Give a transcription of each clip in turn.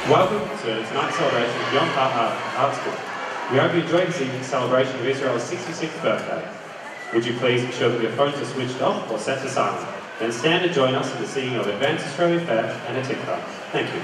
Welcome to tonight's celebration of Yom Ha'azmaut. We hope you enjoyed this evening's celebration of Israel's 66th birthday. Would you please ensure that your phones are switched off or set to silent? Then stand and join us in the singing of Advanced Australia Fair and a Tikva. Thank you.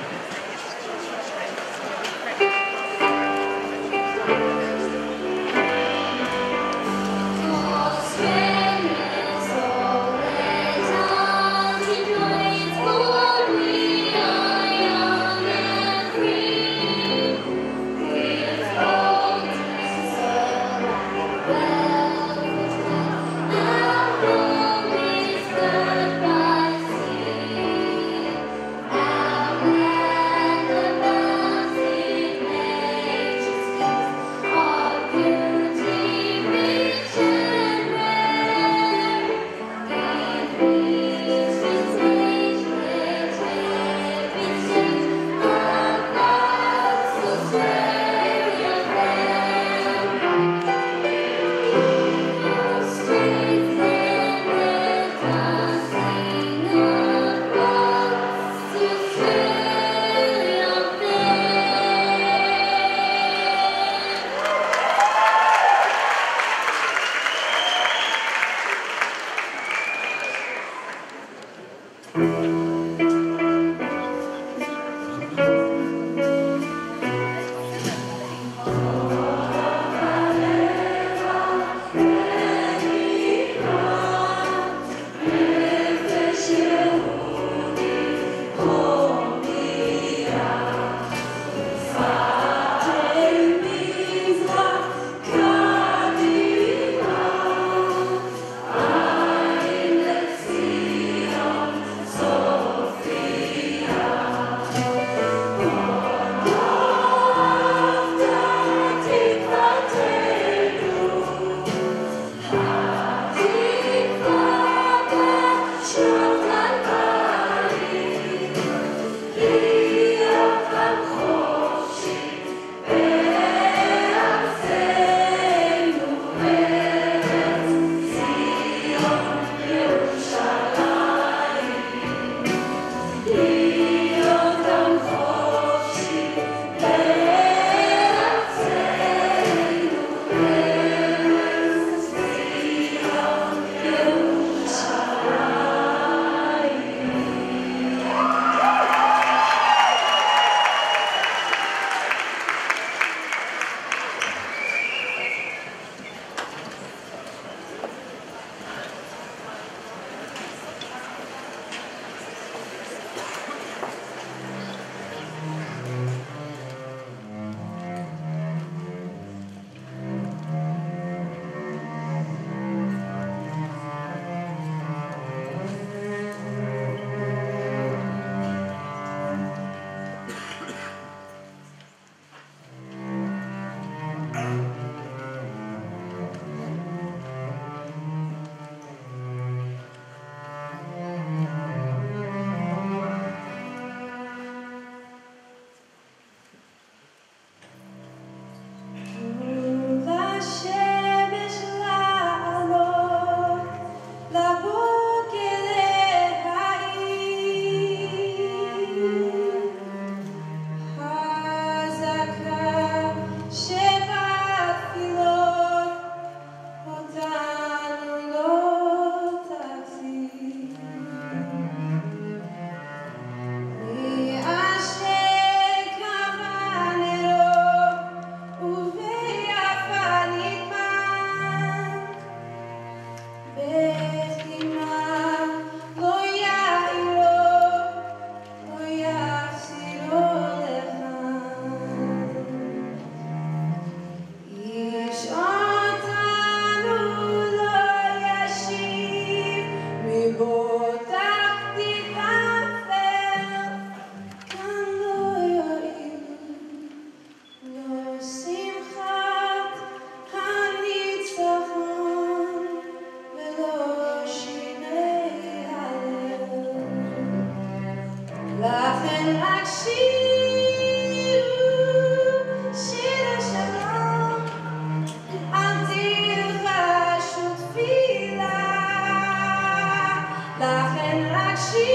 לכן רק שירו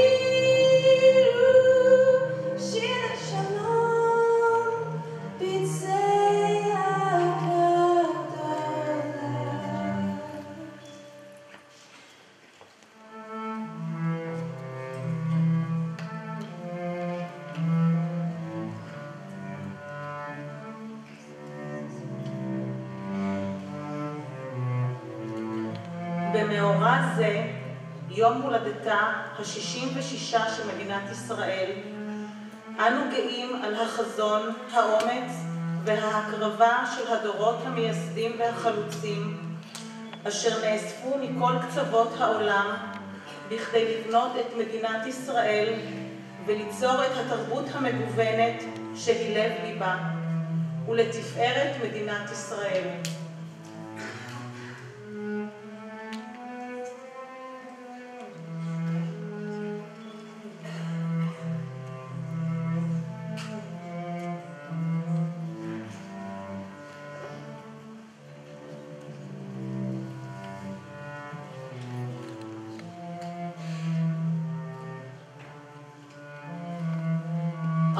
שיר השלום במאורע זה, יום הולדתה ה-66 של מדינת ישראל, אנו גאים על החזון, האומץ וההקרבה של הדורות המייסדים והחלוצים, אשר נאספו מכל קצוות העולם בכדי לבנות את מדינת ישראל וליצור את התרבות המגוונת שהיא לב ליבה, ולתפארת מדינת ישראל.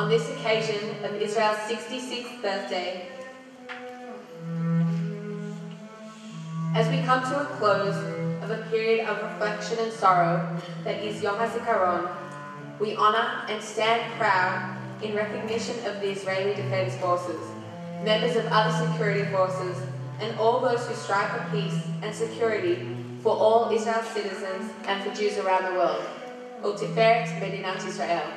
On this occasion of Israel's 66th birthday, as we come to a close of a period of reflection and sorrow that is Yom Ha'azkaron, we honor and stand proud in recognition of the Israeli Defense Forces, members of other security forces, and all those who strive for peace and security for all Israel's citizens and for Jews around the world. U'tiferet Medinat Israel.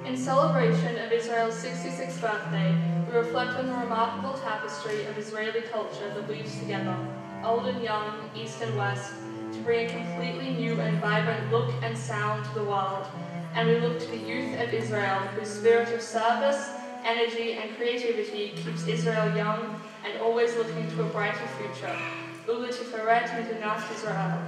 In celebration of Israel's 66th birthday, we reflect on the remarkable tapestry of Israeli culture that weaves together, old and young, east and west, to bring a completely new and vibrant look and sound to the world. And we look to the youth of Israel, whose spirit of service, energy, and creativity keeps Israel young and always looking to a brighter future. U'tiferet Medinat Israel.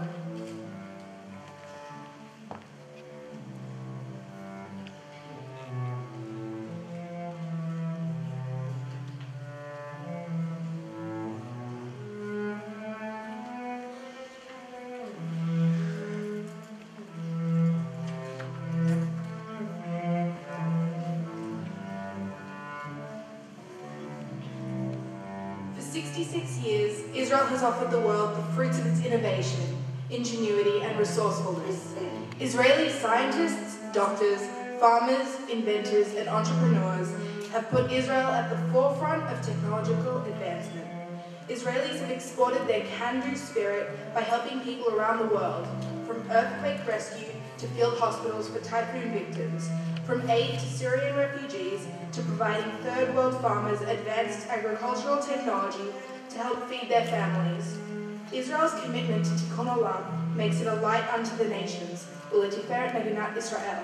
For 66 years, Israel has offered the world the fruits of its innovation, ingenuity, and resourcefulness. Israeli scientists, doctors, farmers, inventors, and entrepreneurs have put Israel at the forefront of technological advancement. Israelis have exported their can-do spirit by helping people around the world, from earthquake rescue to field hospitals for typhoon victims, from aid to Syrian refugees to providing third world farmers advanced agricultural technology to help feed their families. Israel's commitment to Tikkun Olam makes it a light unto the nations. U'tiferet Medinat Israel.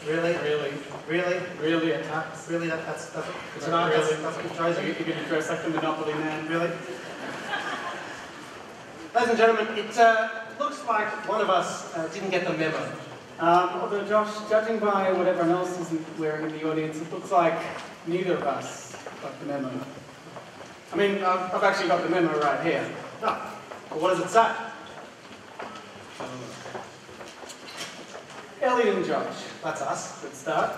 Really? Really? Really? Really a tax? Really? That's Really? that's what you've chosen? You're going to dress like the Monopoly man? Really? Ladies and gentlemen, it looks like one of us didn't get the memo. Although Josh, judging by what everyone else is wearing in the audience, it looks like neither of us got the memo. I mean, I've actually got the memo right here. Oh, well, what does it say? Ellie and Josh, That's us. good start.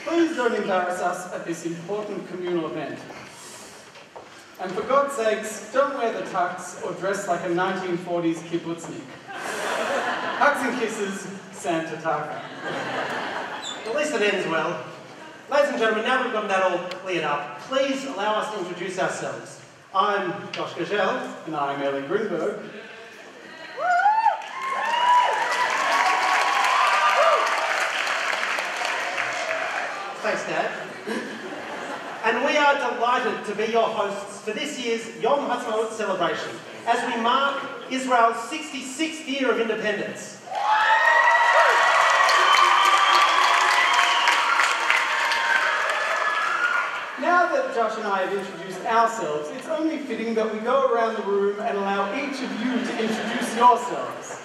Please don't embarrass us at this important communal event. And for God's sakes, don't wear the tux or dress like a 1940s kibbutznik. Hugs and kisses, Santa Taka. At least it ends well. Ladies and gentlemen, now we've got that all cleared up, please allow us to introduce ourselves. I'm Josh Gagel. And I'm Ellie Grunberg. Thanks, Dad. And we are delighted to be your hosts for this year's Yom Ha'azmaut celebration, as we mark Israel's 66th year of independence. Now that Josh and I have introduced ourselves, it's only fitting that we go around the room and allow each of you to introduce yourselves.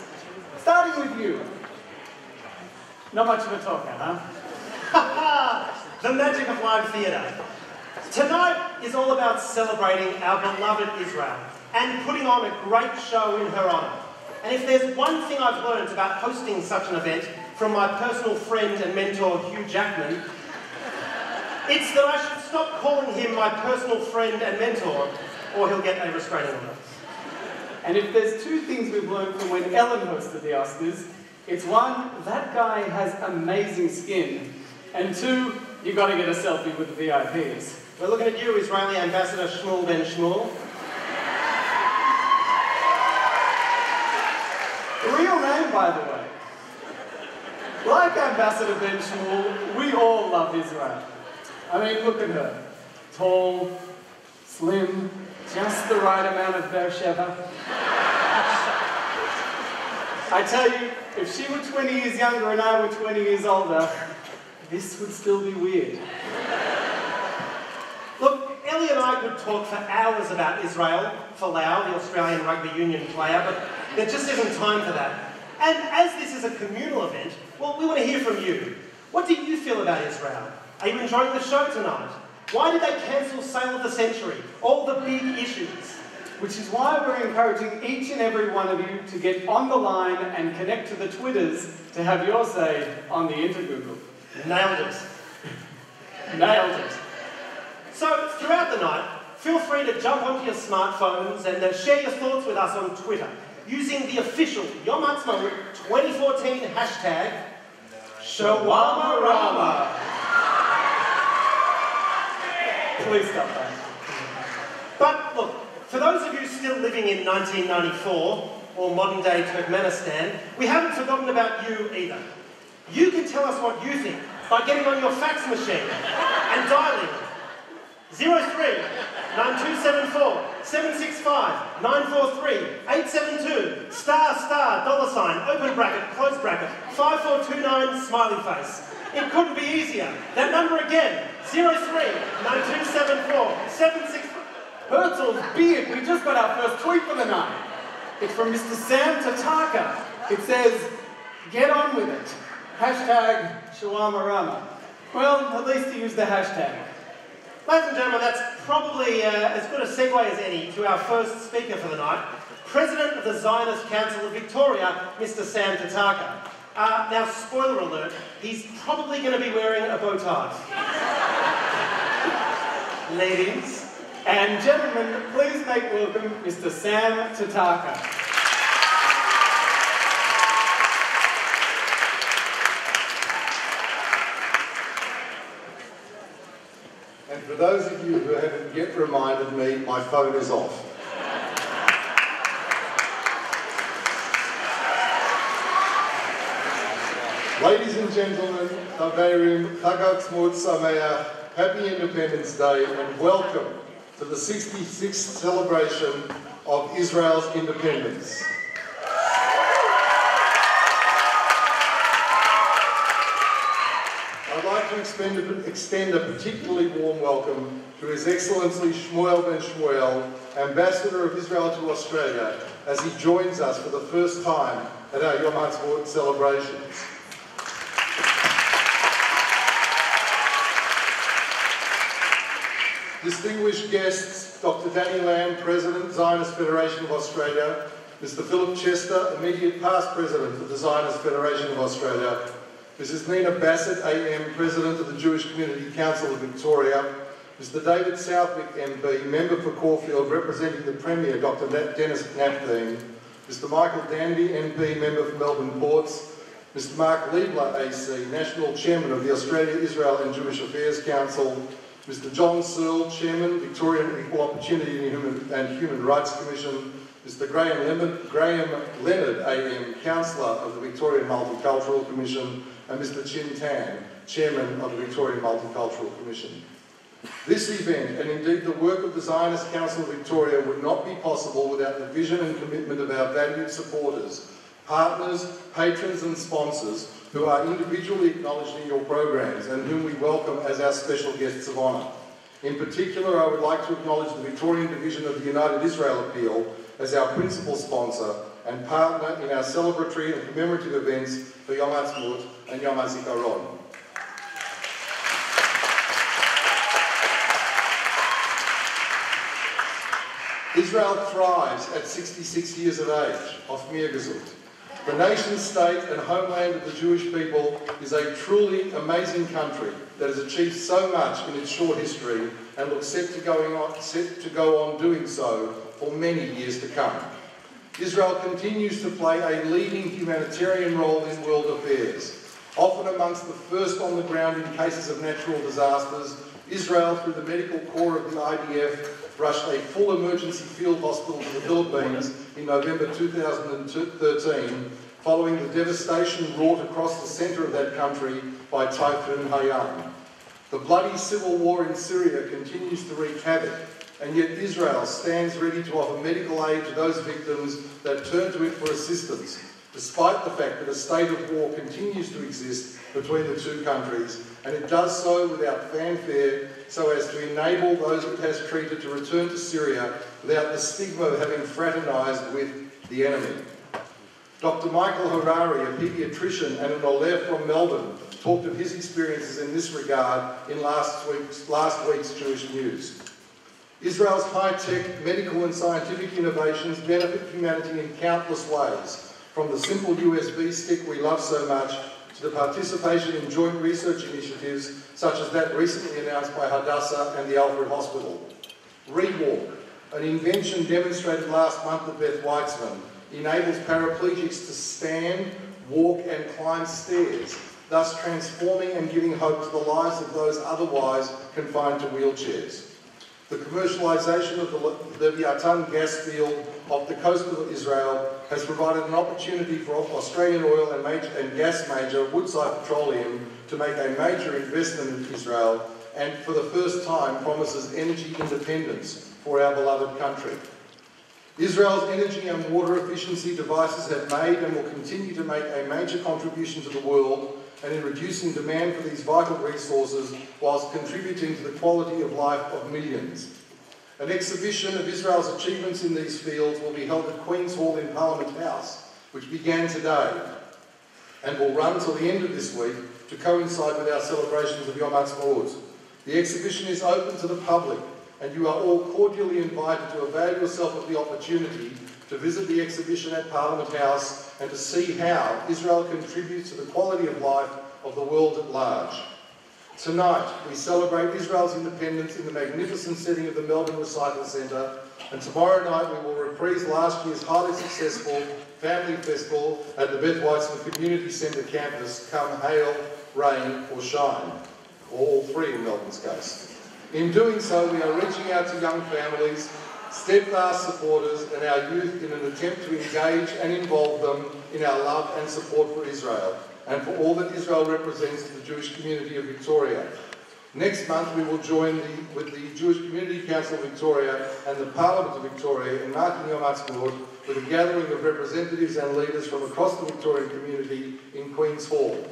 Starting with you. Not much of a talker, huh? The magic of live theatre. Tonight is all about celebrating our beloved Israel and putting on a great show in her honour. And if there's one thing I've learned about hosting such an event from my personal friend and mentor Hugh Jackman, it's that I should stop calling him my personal friend and mentor, or he'll get a restraining order. And if there's two things we've learned from when Ellen hosted the Oscars, it's one, that guy has amazing skin, and two, you got to get a selfie with the VIPs. We're looking at you, Israeli Ambassador Shmuel Ben Shmuel. The real name, by the way. Like Ambassador Ben Shmuel, we all love Israel. I mean, look at her. Tall, slim, just the right amount of Beersheba. I tell you, if she were 20 years younger and I were 20 years older, this would still be weird. Look, Ellie and I could talk for hours about Israel Folau, the Australian rugby union player, but there just isn't time for that. And as this is a communal event, well, we want to hear from you. What do you feel about Israel? Are you enjoying the show tonight? Why did they cancel Sale of the Century? All the big issues. Which is why we're encouraging each and every one of you to get on the line and connect to the Twitters to have your say on the Intergoogle. Nailed it. Nailed it. So, throughout the night, feel free to jump onto your smartphones and share your thoughts with us on Twitter using the official Yom Ha'azmaut 2014 hashtag Shawarma Rama. Please stop that. But look, for those of you still living in 1994 or modern-day Turkmenistan, we haven't forgotten about you either. You can tell us what you think by getting on your fax machine and dialing 03 9274 765 943 872 *$, open bracket, close bracket, 5429 smiley face. It couldn't be easier. That number again, 03 9274 765. Herzl's beard, we just got our first tweet for the night. It's from Mr. Sam Tataka. It says, get on with it. Hashtag Shawarma Rama. Well, at least he used the hashtag. Ladies and gentlemen, that's probably as good a segue as any to our first speaker for the night, President of the Zionist Council of Victoria, Mr. Sam Tataka. Now, spoiler alert, he's probably going to be wearing a bow tie. Ladies and gentlemen, please make welcome Mr. Sam Tataka. And for those of you who haven't yet reminded me, my phone is off. Ladies and gentlemen, Taverim, Chag Ha'atzmaut Sameach, Happy Independence Day, and welcome to the 66th celebration of Israel's independence. I'd like to extend a particularly warm welcome to His Excellency Shmuel ben Shmuel, Ambassador of Israel to Australia, as he joins us for the first time at our Yom Ha'azmaut celebrations. Distinguished guests, Dr. Danny Lamb, President, Zionist Federation of Australia, Mr. Philip Chester, immediate past President of the Zionist Federation of Australia, Mrs. Nina Bassett, AM, President of the Jewish Community Council of Victoria, Mr. David Southwick, MP, Member for Caulfield, representing the Premier, Dr. Dennis Napthine, Mr. Michael Danby, MP, Member for Melbourne Ports, Mr. Mark Liebler, AC, National Chairman of the Australia, Israel and Jewish Affairs Council, Mr. John Searle, Chairman, Victorian Equal Opportunity and Human Rights Commission, Mr. Graham Leonard, AM, Councillor of the Victorian Multicultural Commission, and Mr. Chin Tan, Chairman of the Victorian Multicultural Commission. This event, and indeed the work of the Zionist Council of Victoria, would not be possible without the vision and commitment of our valued supporters, partners, patrons and sponsors who are individually acknowledged in your programs and whom we welcome as our special guests of honour. In particular, I would like to acknowledge the Victorian Division of the United Israel Appeal as our principal sponsor and partner in our celebratory and commemorative events for Yom Ha'azmaut and Yom Ha'azikaron. Israel thrives at 66 years of age, auf mir gesund. The nation state and homeland of the Jewish people is a truly amazing country that has achieved so much in its short history and looks set to go on doing so for many years to come. Israel continues to play a leading humanitarian role in world affairs. Often amongst the first on the ground in cases of natural disasters, Israel, through the medical corps of the IDF, rushed a full emergency field hospital to the Philippines in November 2013, following the devastation wrought across the centre of that country by Typhoon Haiyan. The bloody civil war in Syria continues to wreak havoc, and yet Israel stands ready to offer medical aid to those victims that turn to it for assistance, despite the fact that a state of war continues to exist between the two countries, and it does so without fanfare, so as to enable those it has treated to return to Syria without the stigma of having fraternised with the enemy. Dr. Michael Harari, a paediatrician and an Oleh from Melbourne, talked of his experiences in this regard in last week's Jewish News. Israel's high-tech medical and scientific innovations benefit humanity in countless ways, from the simple USB stick we love so much to the participation in joint research initiatives such as that recently announced by Hadassah and the Alfred Hospital. ReWalk, an invention demonstrated last month at Beth Weitzman, enables paraplegics to stand, walk and climb stairs, thus transforming and giving hope to the lives of those otherwise confined to wheelchairs. The commercialisation of the Leviathan gas field off the coast of Israel has provided an opportunity for Australian oil and gas major Woodside Petroleum to make a major investment in Israel, and for the first time promises energy independence for our beloved country. Israel's energy and water efficiency devices have made and will continue to make a major contribution to the world and in reducing demand for these vital resources whilst contributing to the quality of life of millions. An exhibition of Israel's achievements in these fields will be held at Queen's Hall in Parliament House, which began today and will run till the end of this week to coincide with our celebrations of Yom Ha'azmaut. The exhibition is open to the public, and you are all cordially invited to avail yourself of the opportunity to visit the exhibition at Parliament House and to see how Israel contributes to the quality of life of the world at large. Tonight, we celebrate Israel's independence in the magnificent setting of the Melbourne Recital Centre, and tomorrow night we will reprise last year's highly successful Family Festival at the Beth Weitzman Community Centre campus, come hail, rain or shine, or all three in Melbourne's case. In doing so, we are reaching out to young families, steadfast supporters and our youth in an attempt to engage and involve them in our love and support for Israel and for all that Israel represents to the Jewish community of Victoria. Next month we will join with the Jewish Community Council of Victoria and the Parliament of Victoria in marking Yom Ha'azmaut with a gathering of representatives and leaders from across the Victorian community in Queen's Hall.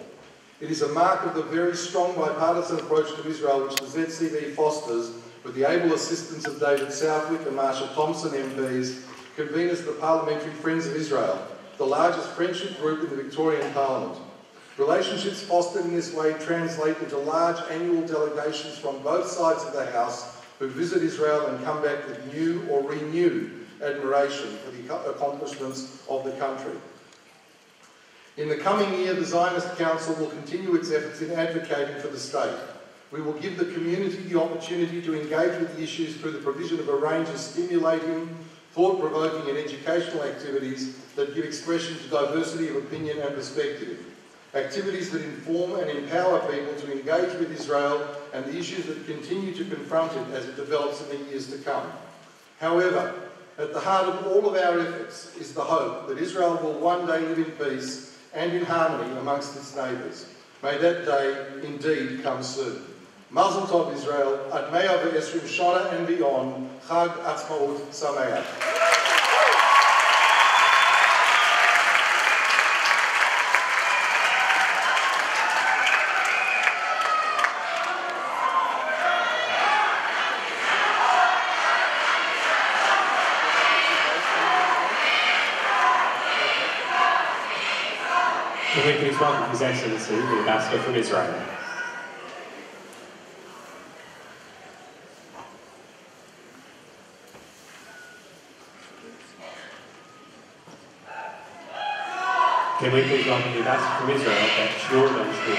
It is a mark of the very strong bipartisan approach to Israel which the ZCD fosters with the able assistance of David Southwick and Marsha Thompson MPs, conveners of the Parliamentary Friends of Israel, the largest friendship group in the Victorian Parliament. Relationships fostered in this way translate into large annual delegations from both sides of the House who visit Israel and come back with new or renewed admiration for the accomplishments of the country. In the coming year, the Zionist Council will continue its efforts in advocating for the state. We will give the community the opportunity to engage with the issues through the provision of a range of stimulating, thought-provoking and educational activities that give expression to diversity of opinion and perspective. Activities that inform and empower people to engage with Israel and the issues that continue to confront it as it develops in the years to come. However, at the heart of all of our efforts is the hope that Israel will one day live in peace and in harmony amongst its neighbours. May that day indeed come soon. Mazel Tov Israel, Ad 120 Shana and beyond, Chag Atzmaut Sameach. Can we please welcome His Excellency, the Ambassador from Israel. Can we please welcome the Ambassador from Israel, that Shur Ben Shur.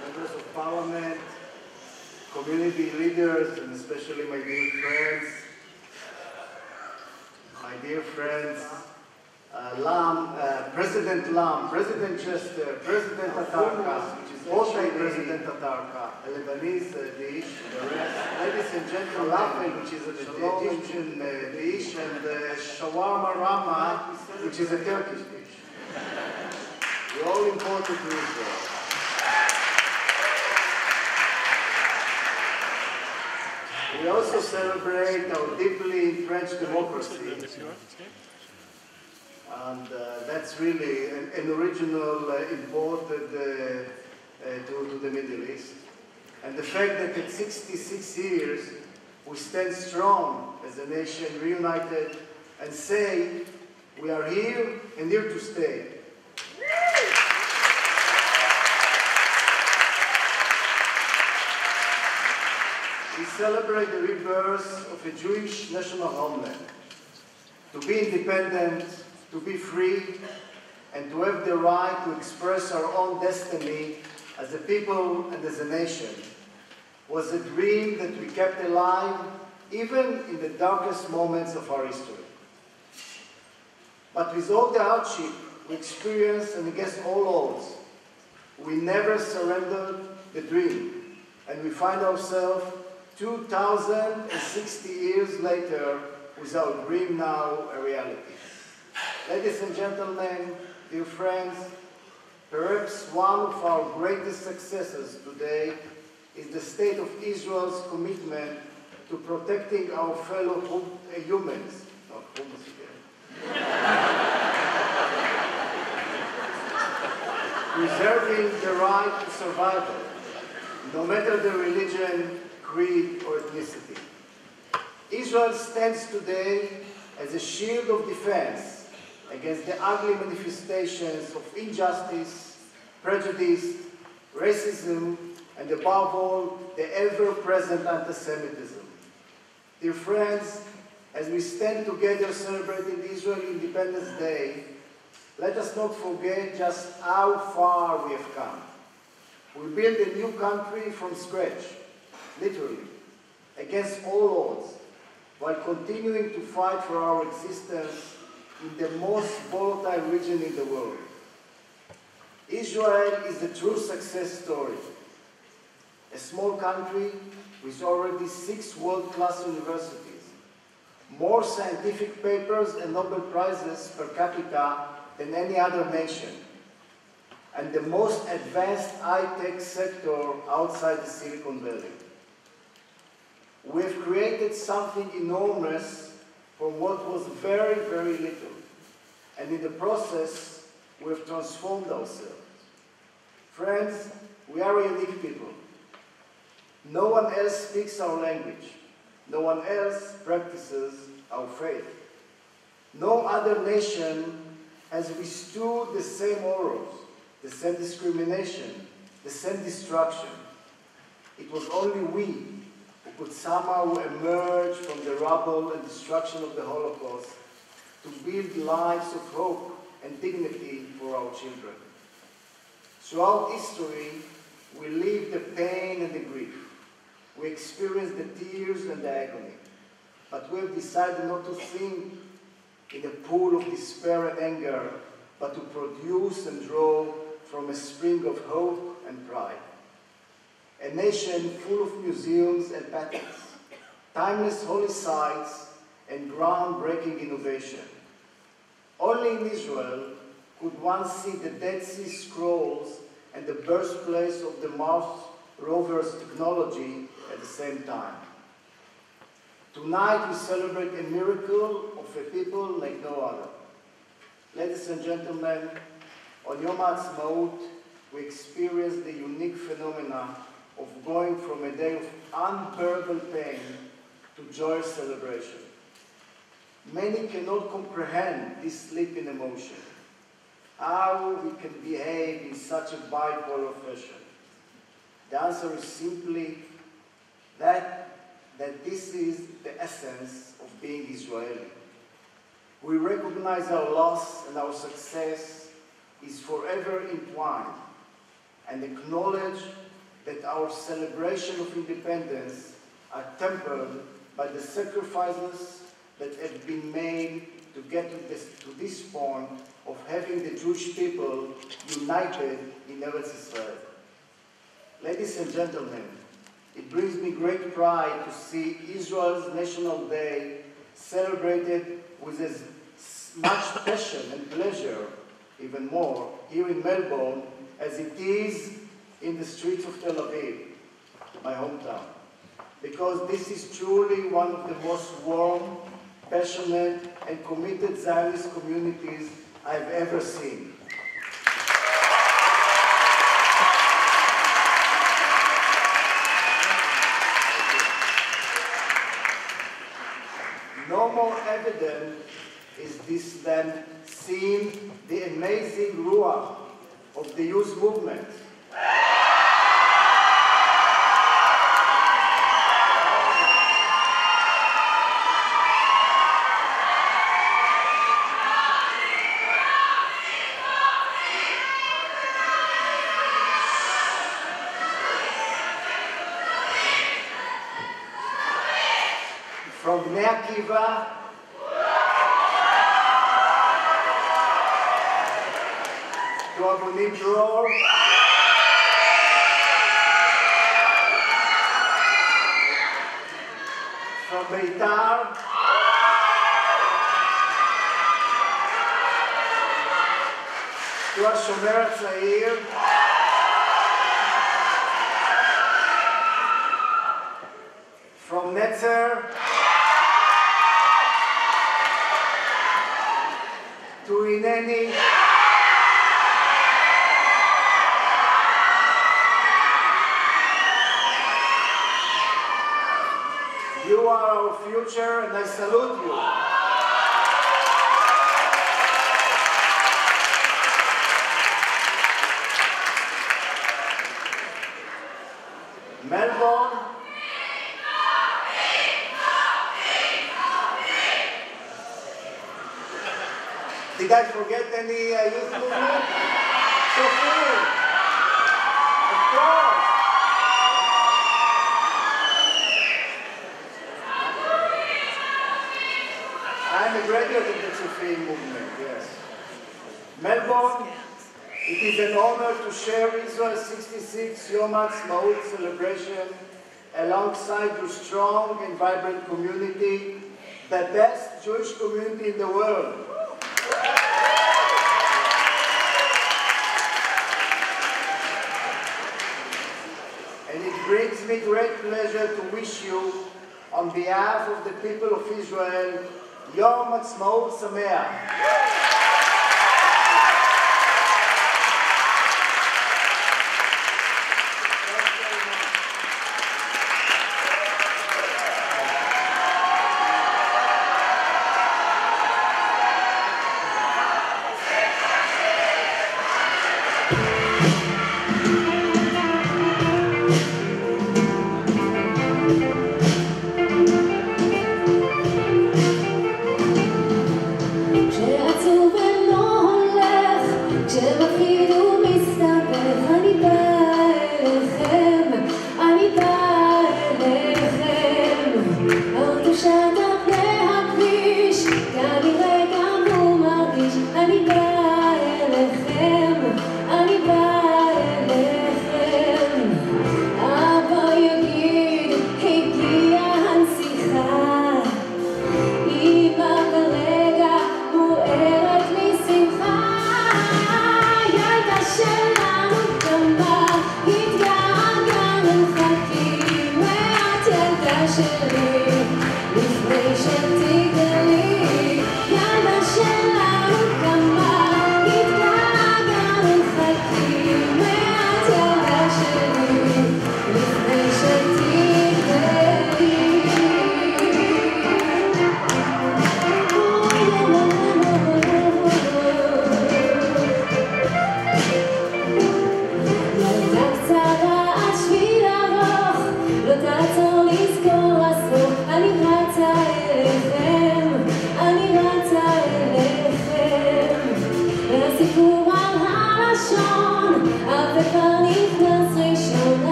Members of Parliament, community leaders, and especially my dear friends, President Lam, President Chester, President Tatarka, which is also President Tatarka, a Lebanese dish, the rest, ladies and gentlemen, falafel, which is an Egyptian dish, and shawarma rama, which is a Turkish dish. We're all important to Israel. We also celebrate our deeply entrenched democracy, and that's really an original imported to the Middle East. And the fact that at 66 years we stand strong as a nation, reunited, and say we are here and here to stay. We celebrate the rebirth of a Jewish national homeland. To be independent, to be free, and to have the right to express our own destiny as a people and as a nation was a dream that we kept alive even in the darkest moments of our history. But with all the hardship we experienced and against all odds, we never surrendered the dream, and we find ourselves 2,060 years later with our dream now a reality. Ladies and gentlemen, dear friends, perhaps one of our greatest successes today is the State of Israel's commitment to protecting our fellow humans, not humans again, preserving the right to survival, no matter the religion, creed, or ethnicity. Israel stands today as a shield of defense against the ugly manifestations of injustice, prejudice, racism, and above all, the ever-present anti-Semitism. Dear friends, as we stand together celebrating Israel Independence Day, let us not forget just how far we have come. We built a new country from scratch, literally, against all odds, while continuing to fight for our existence in the most volatile region in the world. Israel is a true success story. A small country with already 6 world-class universities, more scientific papers and Nobel Prizes per capita than any other nation, and the most advanced high-tech sector outside the Silicon Valley. We have created something enormous from what was very, very little, and in the process, we have transformed ourselves. Friends, we are a unique people. No one else speaks our language. No one else practices our faith. No other nation has withstood the same horrors, the same discrimination, the same destruction. It was only we who could somehow emerge from the rubble and destruction of the Holocaust to build lives of hope and dignity for our children. Throughout history, we lived the pain and the grief. We experienced the tears and the agony. But we have decided not to sink in a pool of despair and anger, but to produce and draw from a spring of hope and pride. A nation full of museums and patents, timeless holy sites, and groundbreaking innovation. Only in Israel could one see the Dead Sea Scrolls and the birthplace of the Mars rover's technology at the same time. Tonight we celebrate a miracle of a people like no other. Ladies and gentlemen, on Yom Ha'azmaut, we experience the unique phenomena of going from a day of unbearable pain to joyous celebration. Many cannot comprehend this leap in emotion, how we can behave in such a bipolar fashion. The answer is simply that this is the essence of being Israeli. We recognize our loss and our success is forever entwined, and acknowledge that our celebration of independence are tempered by the sacrifices that have been made to get to this point of having the Jewish people united in Eretz Israel. Ladies and gentlemen, it brings me great pride to see Israel's National Day celebrated with as much passion and pleasure, even more, here in Melbourne, as it is in the streets of Tel Aviv, my hometown. Because this is truly one of the most warm, passionate, and committed Zionist communities I've ever seen. No more evident is this than seeing the amazing ruach of the youth movement. From Bnei Akiva to Abonim Dror, from Beitar to HaShomer HaTzair, from Netzer to Hineni, you are our future, and I salute you. Melbourne, did I forget any youth movement? Sophie, of course. I'm a graduate of the Sophie movement, yes. Melbourne, it is an honor to share Israel's 66th Yom Ha'azmaut celebration alongside your strong and vibrant community the best Jewish community in the world. And it brings me great pleasure to wish you, on behalf of the people of Israel, Yom Ha'azmaut Sameach.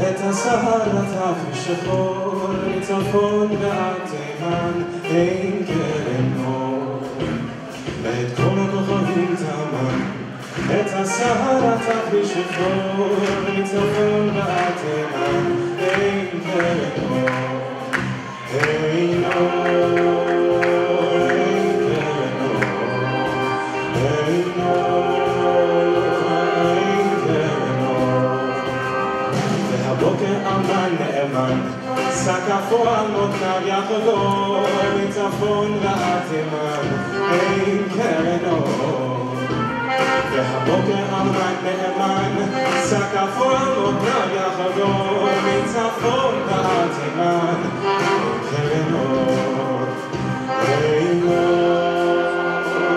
את הסהר לטף משחור, מצפון ועד תימן, אין קרן אור. את כל הכוכבים תמן, את הסהר לטף משחור, מצפון ועד תימן, אין קרן אור. אין אור, אין קרן אור, אין אור. בוקר אמן נאמן, סקפו על מותניו יחגור, מצפון ועד תימן, אין קרן אור. והבוקר אמן נאמן, סקפו על מותניו יחגור, מצפון ועד תימן, אין קרן אור. אין אור, אין קרן אור.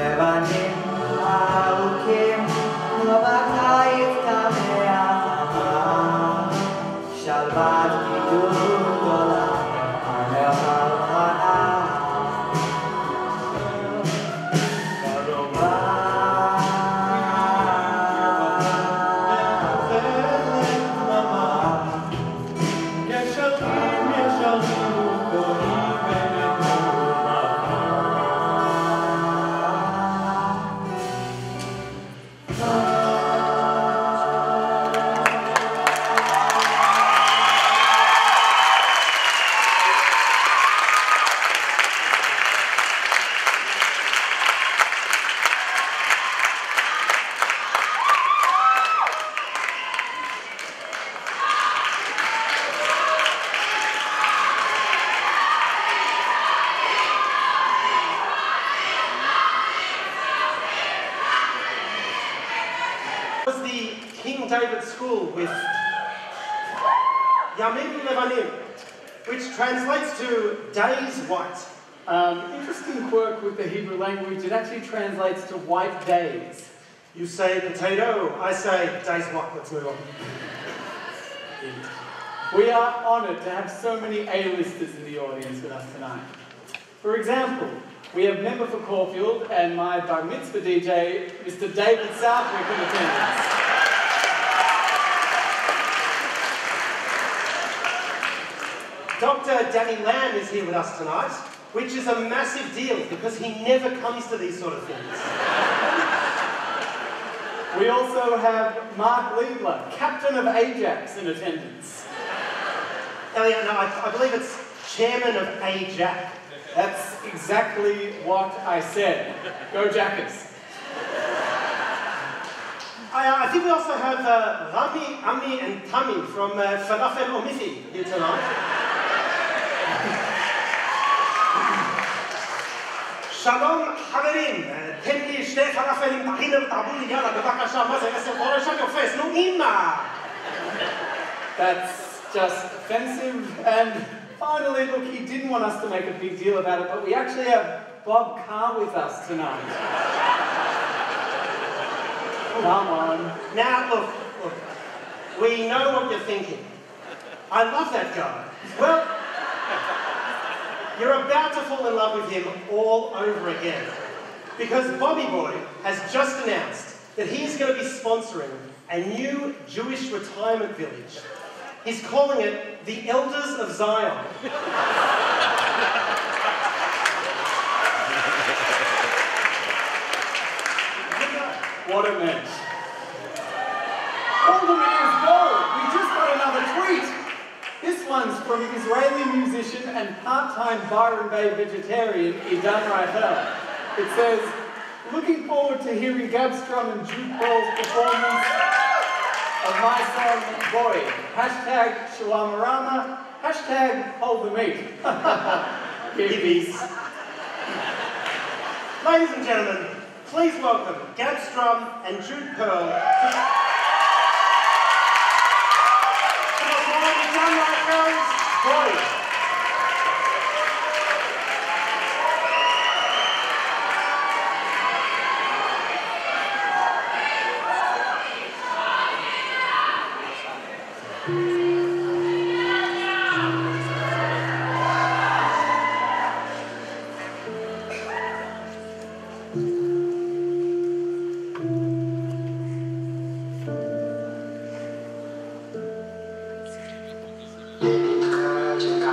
לבנים ארוכים כמו בקיץ קמי החמה שלוות גידול גדולה המרחב חנה was the King David School with Yamim Levanim, which translates to days white. Interesting quirk with the Hebrew language, it actually translates to white days. You say potato, I say days white. Let's move on. We are honoured to have so many A-listers in the audience with us tonight. For example, we have member for Caulfield and my bar mitzvah DJ, Mr. David Southwick, in attendance. Dr. Danny Lamb is here with us tonight, which is a massive deal because he never comes to these sort of things. We also have Mark Liebler, captain of Ajax, in attendance. Elliot, no, I believe it's chairman of AJAC. That's exactly what I said. Go Jackets. I think we also have Rami, Ami and Tami from Falafel Omithi here tonight. שלום חברים, תן לי שתי פלאפלים טחינה ותעבו לי יאללה בבקשה, מה זה 10 חודש הקופס, נו אמא! That's just offensive, and finally, look, he didn't want us to make a big deal about it, but we actually have Bob Carr with us tonight. Come on. Now look, we know what you're thinking. I love that guy. Well, you're about to fall in love with him all over again. Because Bobby Boy has just announced that he is going to be sponsoring a new Jewish retirement village. He's calling it the Elders of Zion. What a mess. All the mayor's gold. We just got another tweet. This one's from Israeli musician and part-time Byron Bay vegetarian Idan Rachel. It says, looking forward to hearing Gabstrom and Jude Pearl's performance of my song, Boy. Hashtag Shawarma, hashtag hold the meat. Hippies. Ladies and gentlemen, please welcome Gabstrom and Jude Pearl to perform Idan Rachel's Boy. Magic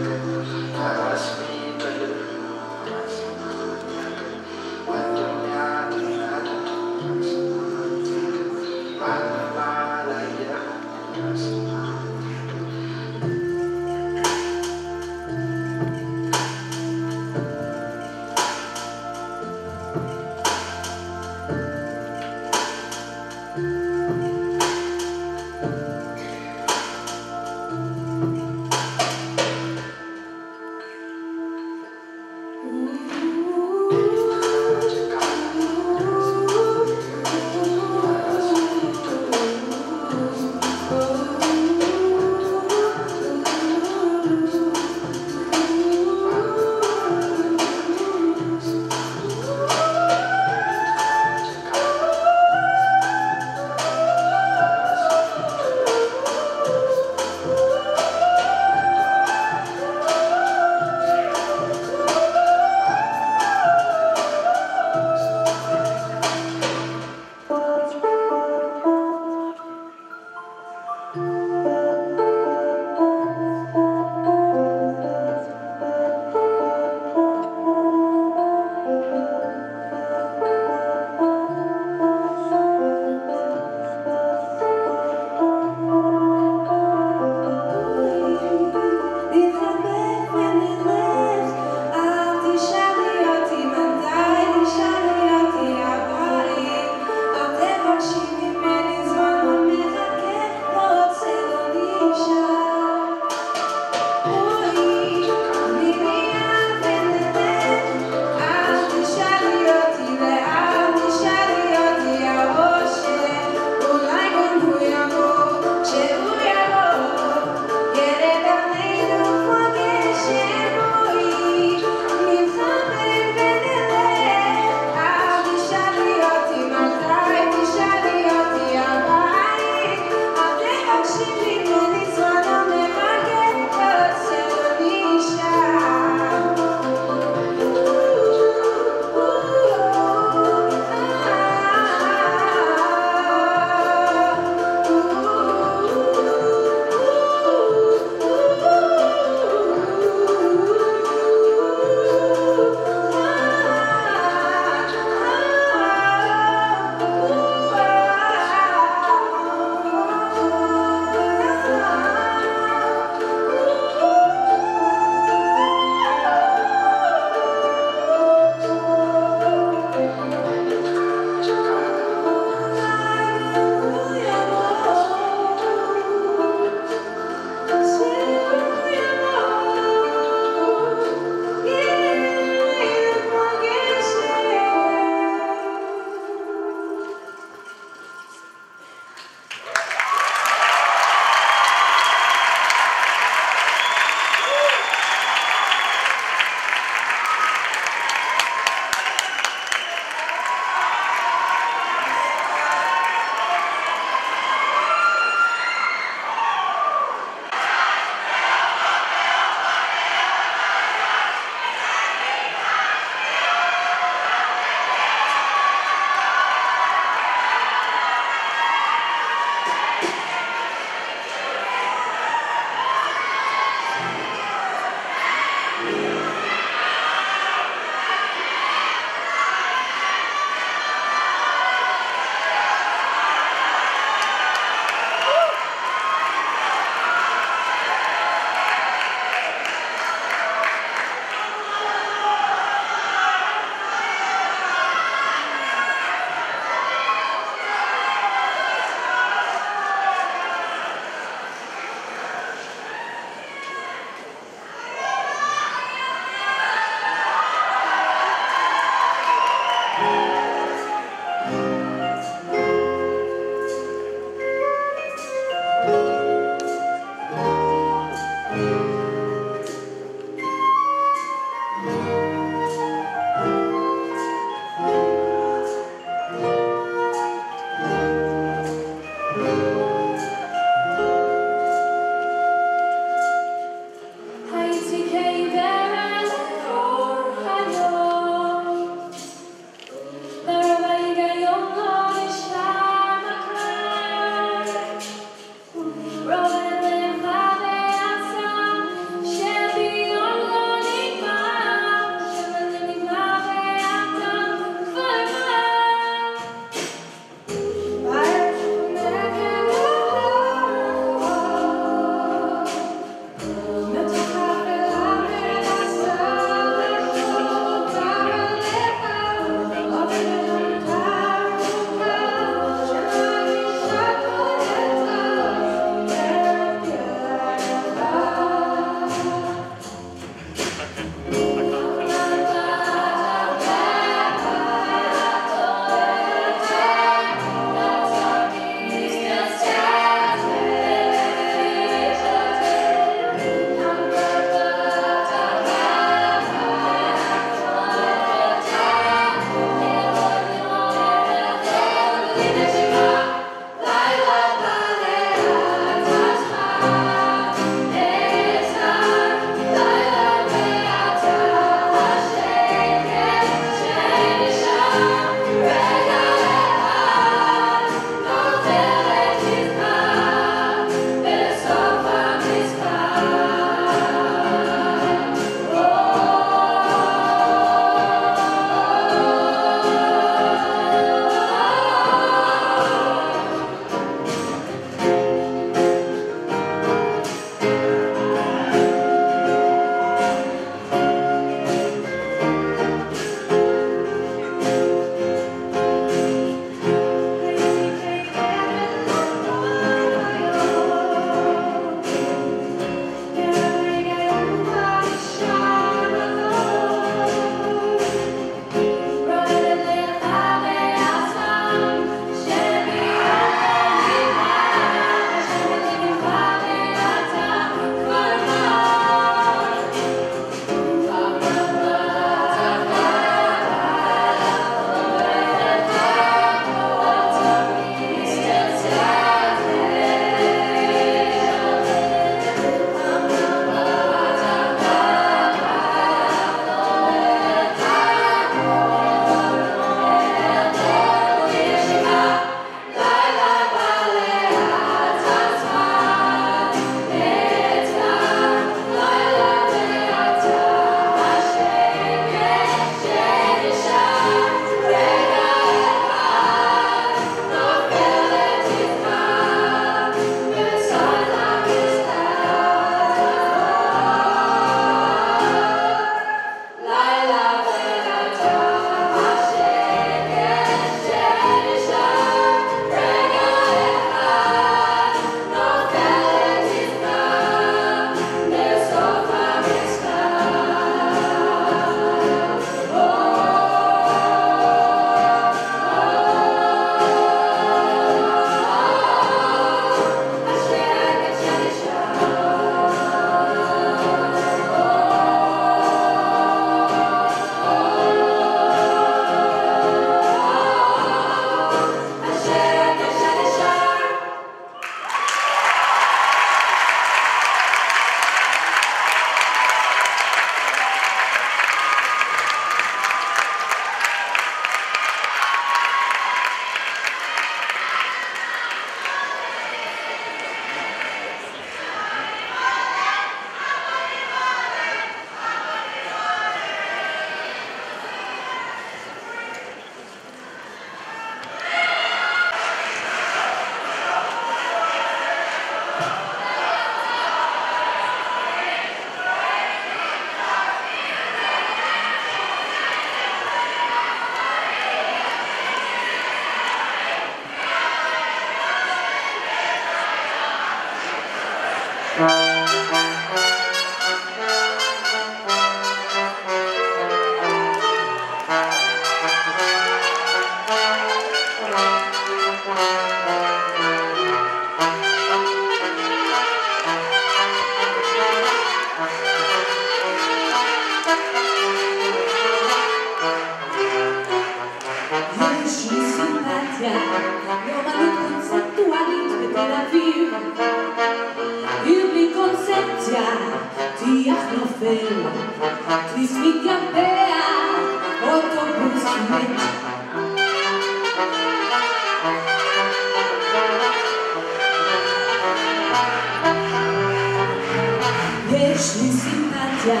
יש לי סימפתיה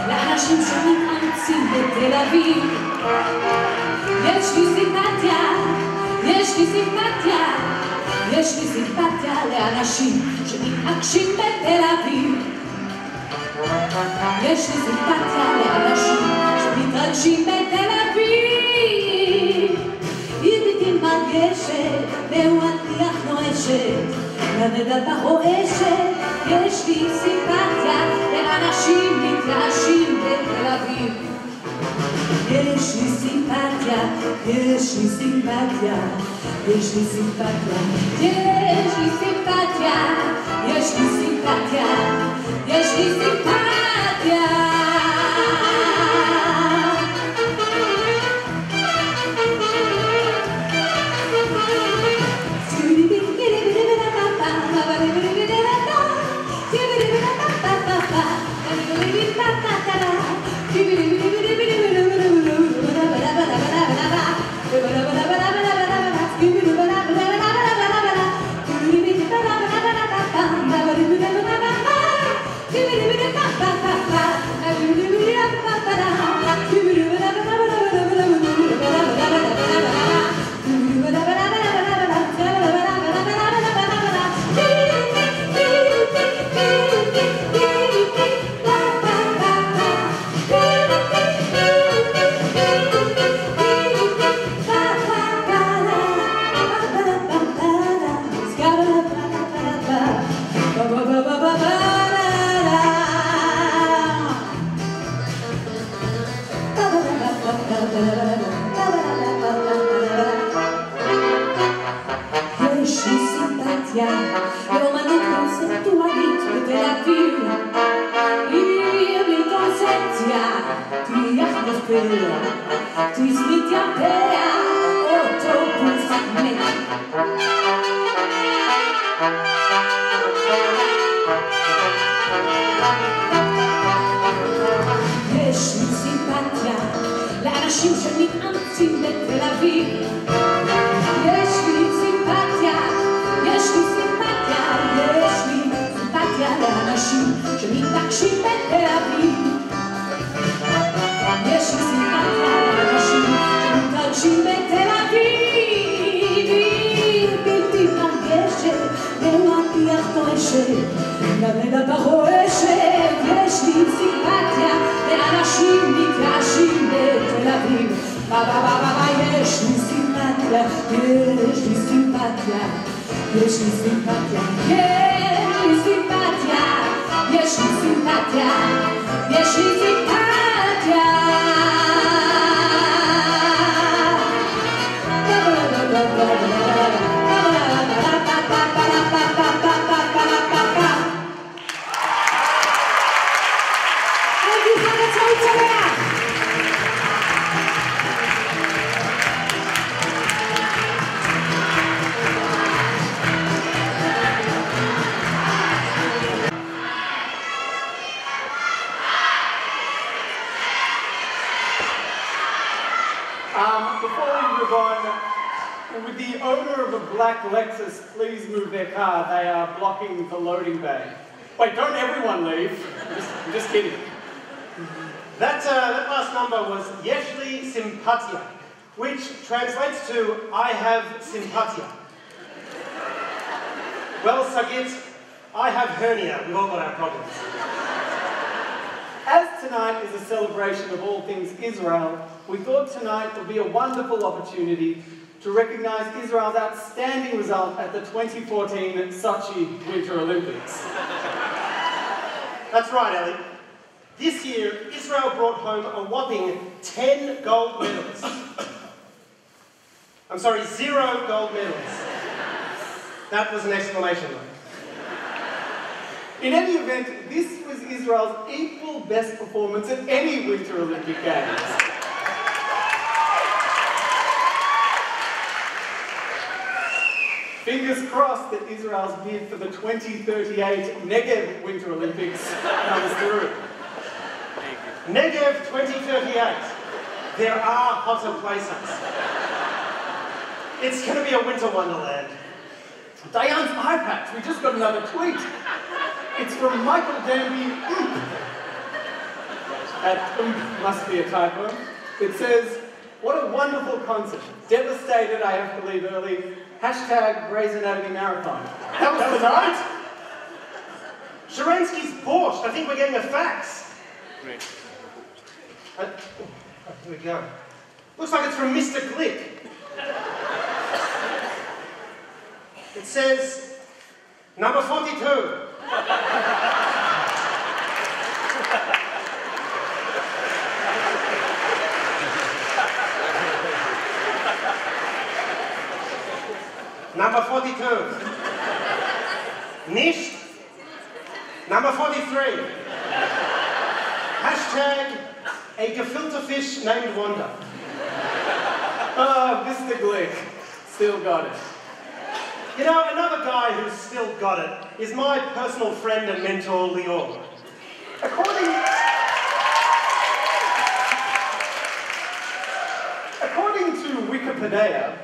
לאנשים שמתאמצים בתל אביב. יש לי סימפתיה, יש לי סימפתיה, יש לי סימפתיה לאנשים שמתעקשים בתל אביב. יש לי סימפתיה לאנשים שמתרגשים בתל אביב. היא בלתי מרגשת, והוא נואשת, לנדתה רועשת. יש לי סימפתיה לאנשים מתייאשים בתל אביב. יש לי סימפתיה, יש לי סימפתיה, יש לי סימפתיה, יש לי סימפתיה, יש לי סימפתיה, יש לי סימפתיה. לאנשים שמתאמצים בתל אביב. יש לי סימפתיה, יש לי סימפתיה, יש לי סימפתיה לאנשים שמתעקשים בתל אביב. יש לי סימפתיה לאנשים שמתרגשים בתל אביב. היא בלתי מרגשת, והוא נואשת, לנדתה רועשת. יש לי סימפתיה לאנשים מתייאשים בתל אביב. יש לי סימפתיה, יש לי סימפתיה, יש לי סימפתיה, יש לי סימפתיה, יש לי סימפתיה, יש לי סימפתיה. Before we move on, would the owner of a black Lexus please move their car? They are blocking the loading bay. Wait, don't everyone leave. I'm just kidding. That last number was Yeshli Simpatia, which translates to I have sympatia. Well, Sagit, I have hernia. We've all got our problems. As tonight is a celebration of all things Israel, we thought tonight would be a wonderful opportunity to recognise Israel's outstanding result at the 2014 Sochi Winter Olympics. That's right, Ellie. This year, Israel brought home a whopping 10 gold medals. I'm sorry, 0 gold medals. That was an exclamation mark. In any event, this was Israel's equal best performance at any Winter Olympic Games. Fingers crossed that Israel's bid for the 2038 Negev Winter Olympics comes through. Negev 2038. There are hotter places. It's going to be a winter wonderland. Diane's eye patch, we just got another tweet. It's from Michael Danby. That must be a typo. It says, what a wonderful concert. Devastated I have to leave early. Hashtag Grey's Anatomy Marathon. That was the night? Sharansky's Porsche. I think we're getting a fax. Great. Here we go. Looks like it's from Mr. Glick. It says, number 42. Number 42. Nicht. Number 43. Hashtag a gefilte fish named Wanda. Ah, Mr. Glick. Still got it. You know, another guy who's still got it is my personal friend and mentor, Lior. According to Wikipedia,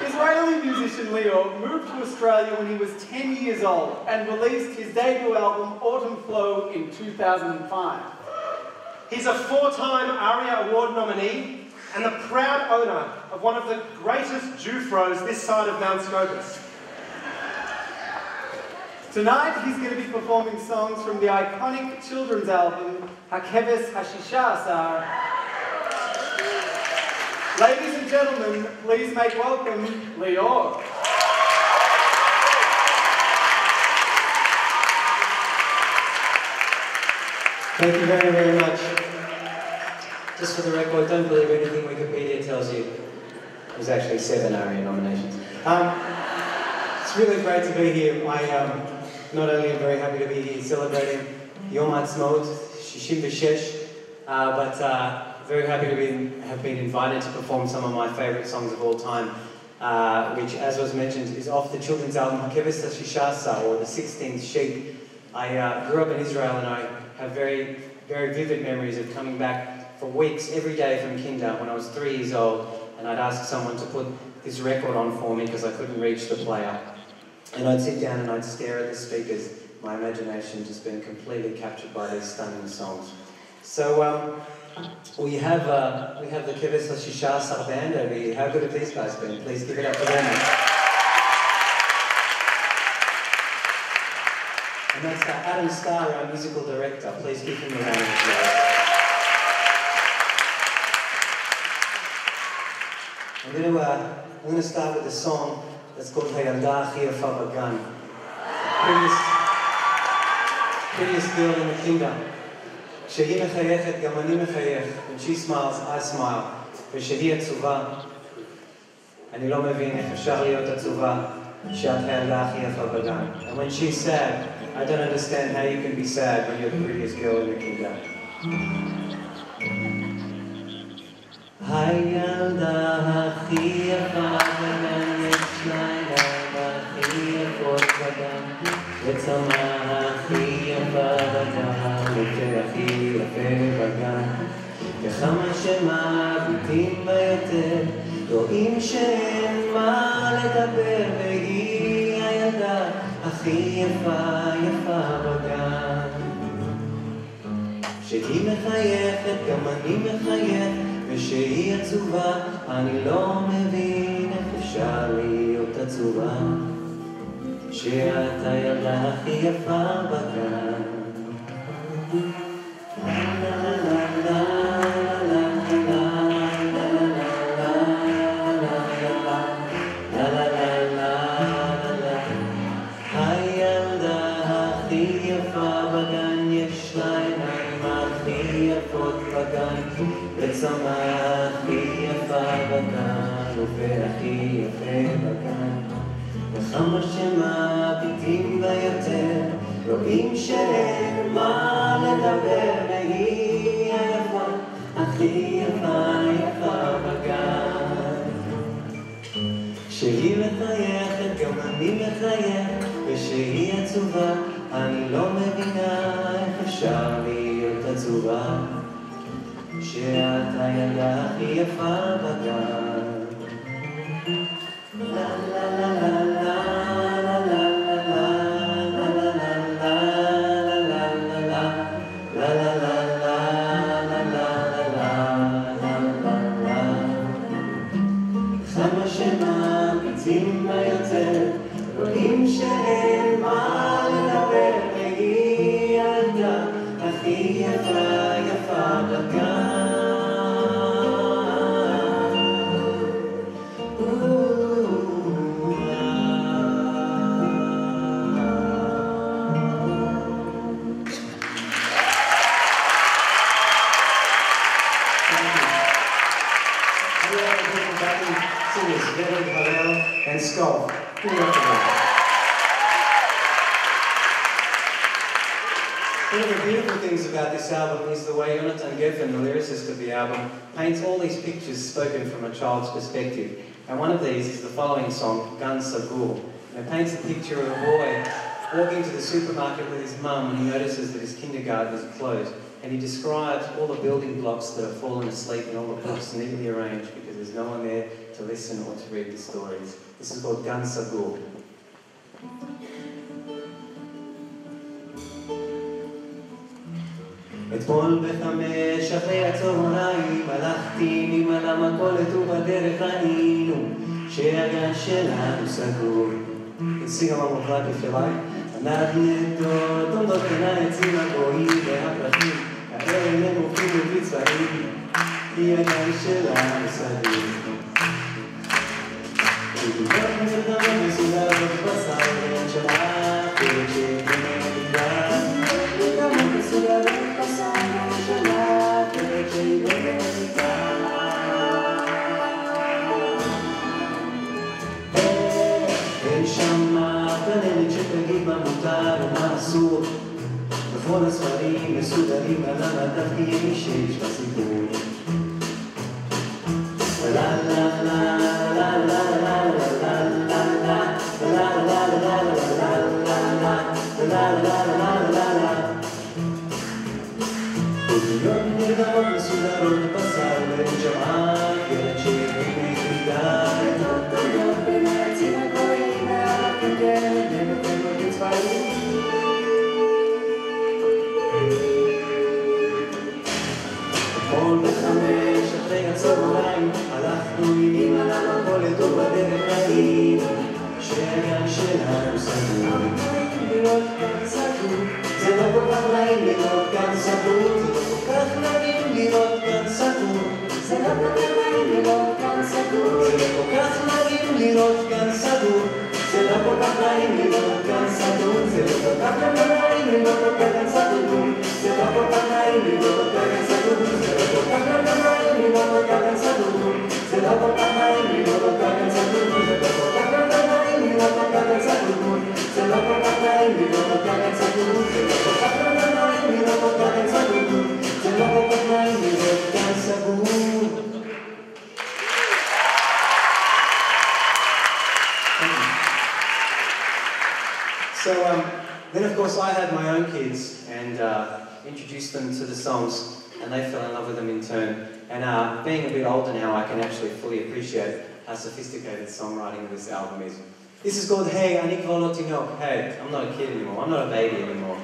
Israeli musician Lior moved to Australia when he was 10 years old and released his debut album, Autumn Flow, in 2005. He's a 4-time ARIA Award nominee and the proud owner of one of the greatest Jufros this side of Mount Scopus. Tonight, he's going to be performing songs from the iconic children's album, Hakeves Hashishasar. Ladies and gentlemen, please make welcome Lior. Thank you very, very much. Just for the record, don't believe anything Wikipedia tells you. There's actually 7 ARIA nominations. It's really great to be here. I not only am very happy to be here celebrating Yom Ha'azmaut, Shishim V'Shesh, but very happy to have been invited to perform some of my favourite songs of all time, which, as was mentioned, is off the children's album Hakeves Hashishasar, or the 16th Sheep. I grew up in Israel and I have very, very vivid memories of coming back for weeks, every day from kinder when I was 3 years old, and I'd ask someone to put this record on for me because I couldn't reach the player. And I'd sit down and I'd stare at the speakers, my imagination just being completely captured by these stunning songs. So we have the Hakeves Hashishasar band over here. How good have these guys been? Please give it up for them. And that's Adam Starr, our musical director. Please give him a round of applause. I'm going to start with a song that's called Hayalda Achi Yafa Bagan. Prettiest girl in the kingdom. כשהיא מחייכת, גם אני מחייך. When she smiles, I smile. וכשהיא עצובה, אני לא מבין איך אפשר להיות עצובה כשאת הילדה הכי יפה בגן. And when she's sad, I don't understand how you can be sad when you're the prettiest girl in the kingdom. הילדה הכי יפה בגן, יש לה עיניים הכי יפות בגן, וצמא הכי יפה בגן, ופה הכי יפה בגן, וכמה שמביטים בה יותר, רואים שאין מה לדבר, והיא הילדה הכי יפה בגן. כשהיא מחייכת, גם אני מחייך, ושהיא עצובה, אני לא מבין איך אפשר להיות עצובה, שאת הילדה הכי יפה בגן. הילדה הכי יפה בגן, יש לה עיניים הכי יפות בגן, וצמא הכי יפה בגן, הנופל הכי יפה בגן. וכמה שמביטים בה יותר, רואים שאין מה לדבר, והיא היפה, הכי יפה בגן. כשהיא מחייכת גם אני מחייך, וכשהיא עצובה אני לא מבינה איך אפשר להיות עצובה, שאת הילדה הכי יפה בגן. לה לה לה לה לה לה רואים שאין מה לדבר, והיא ילדה הכי יפה בגן. And Skull. Give it up for them. One of the beautiful things about this album is the way Jonathan Geffen, the lyricist of the album, paints all these pictures spoken from a child's perspective. And one of these is the following song, Gan Sagur. And it paints a picture of a boy walking to the supermarket with his mum and he notices that his kindergarten is closed. And he describes all the building blocks that have fallen asleep and all the books neatly arranged because there's no one there to listen or to read the stories. This is called Gan Sagur. אתמול בחמש אחרי הצהריים הלכתי ממעל המכולת ובדרך ראינו שהגן שלנו סגור. נציג הממוחלט לפלאי הנדנדות עומדות בין העצים הגבוהים והפרחים האלה נמוכים ובצבעים כי הגן שלנו סגור. ובלבד נרדמות מסודרות בשר ואין שם אף שבמדבר נרדמות מסודרות בשר ואין שם אף שבמדבר אין שם גננת שתגיד מה מותר ומה אסור וכל הספרים מסודרים על המדף כי אין שיש בסיפור לה לה לה לה לה וביות נרדמות מסודרות בשר ואין שם אף ילד שאין יחידה ותות בין העצים הגבוהים מעל הכנרת נמתנות בצבעים אתמול בחמש אחרי הצהריים הלכנו עם על המכולת ובדרך ראינו שהגן שלנו סגור. לראות גן סגור זה לא כל כך נעים לראות גן סגור זה לא כל כך נעים לראות גן סגור זה לא כל כך נעים לראות גן סגור זה לא כל כך נעים לראות גן סגור זה לא כל כך נעים לראות גן סגור זה לא כל כך נעים לראות גן סגור זה לא כל כך נעים לראות גן סגור זה לא כל כך נעים לראות גן סגור זה לא כל כך נעים לראות גן סגור זה לא כל כך נעים לראות גן סגור זה לא כל כך נעים לראות גן סגור זה לא כל כך נעים לראות גן סגור זה לא כל כך נעים לראות גן סגור. So then of course I had my own kids and introduced them to the songs and they fell in love with them in turn. And being a bit older now, I can actually fully appreciate how sophisticated songwriting of this album is. This is called Hey, Ani Kvar Lo Tinok. Hey, I'm not a kid anymore. I'm not a baby anymore.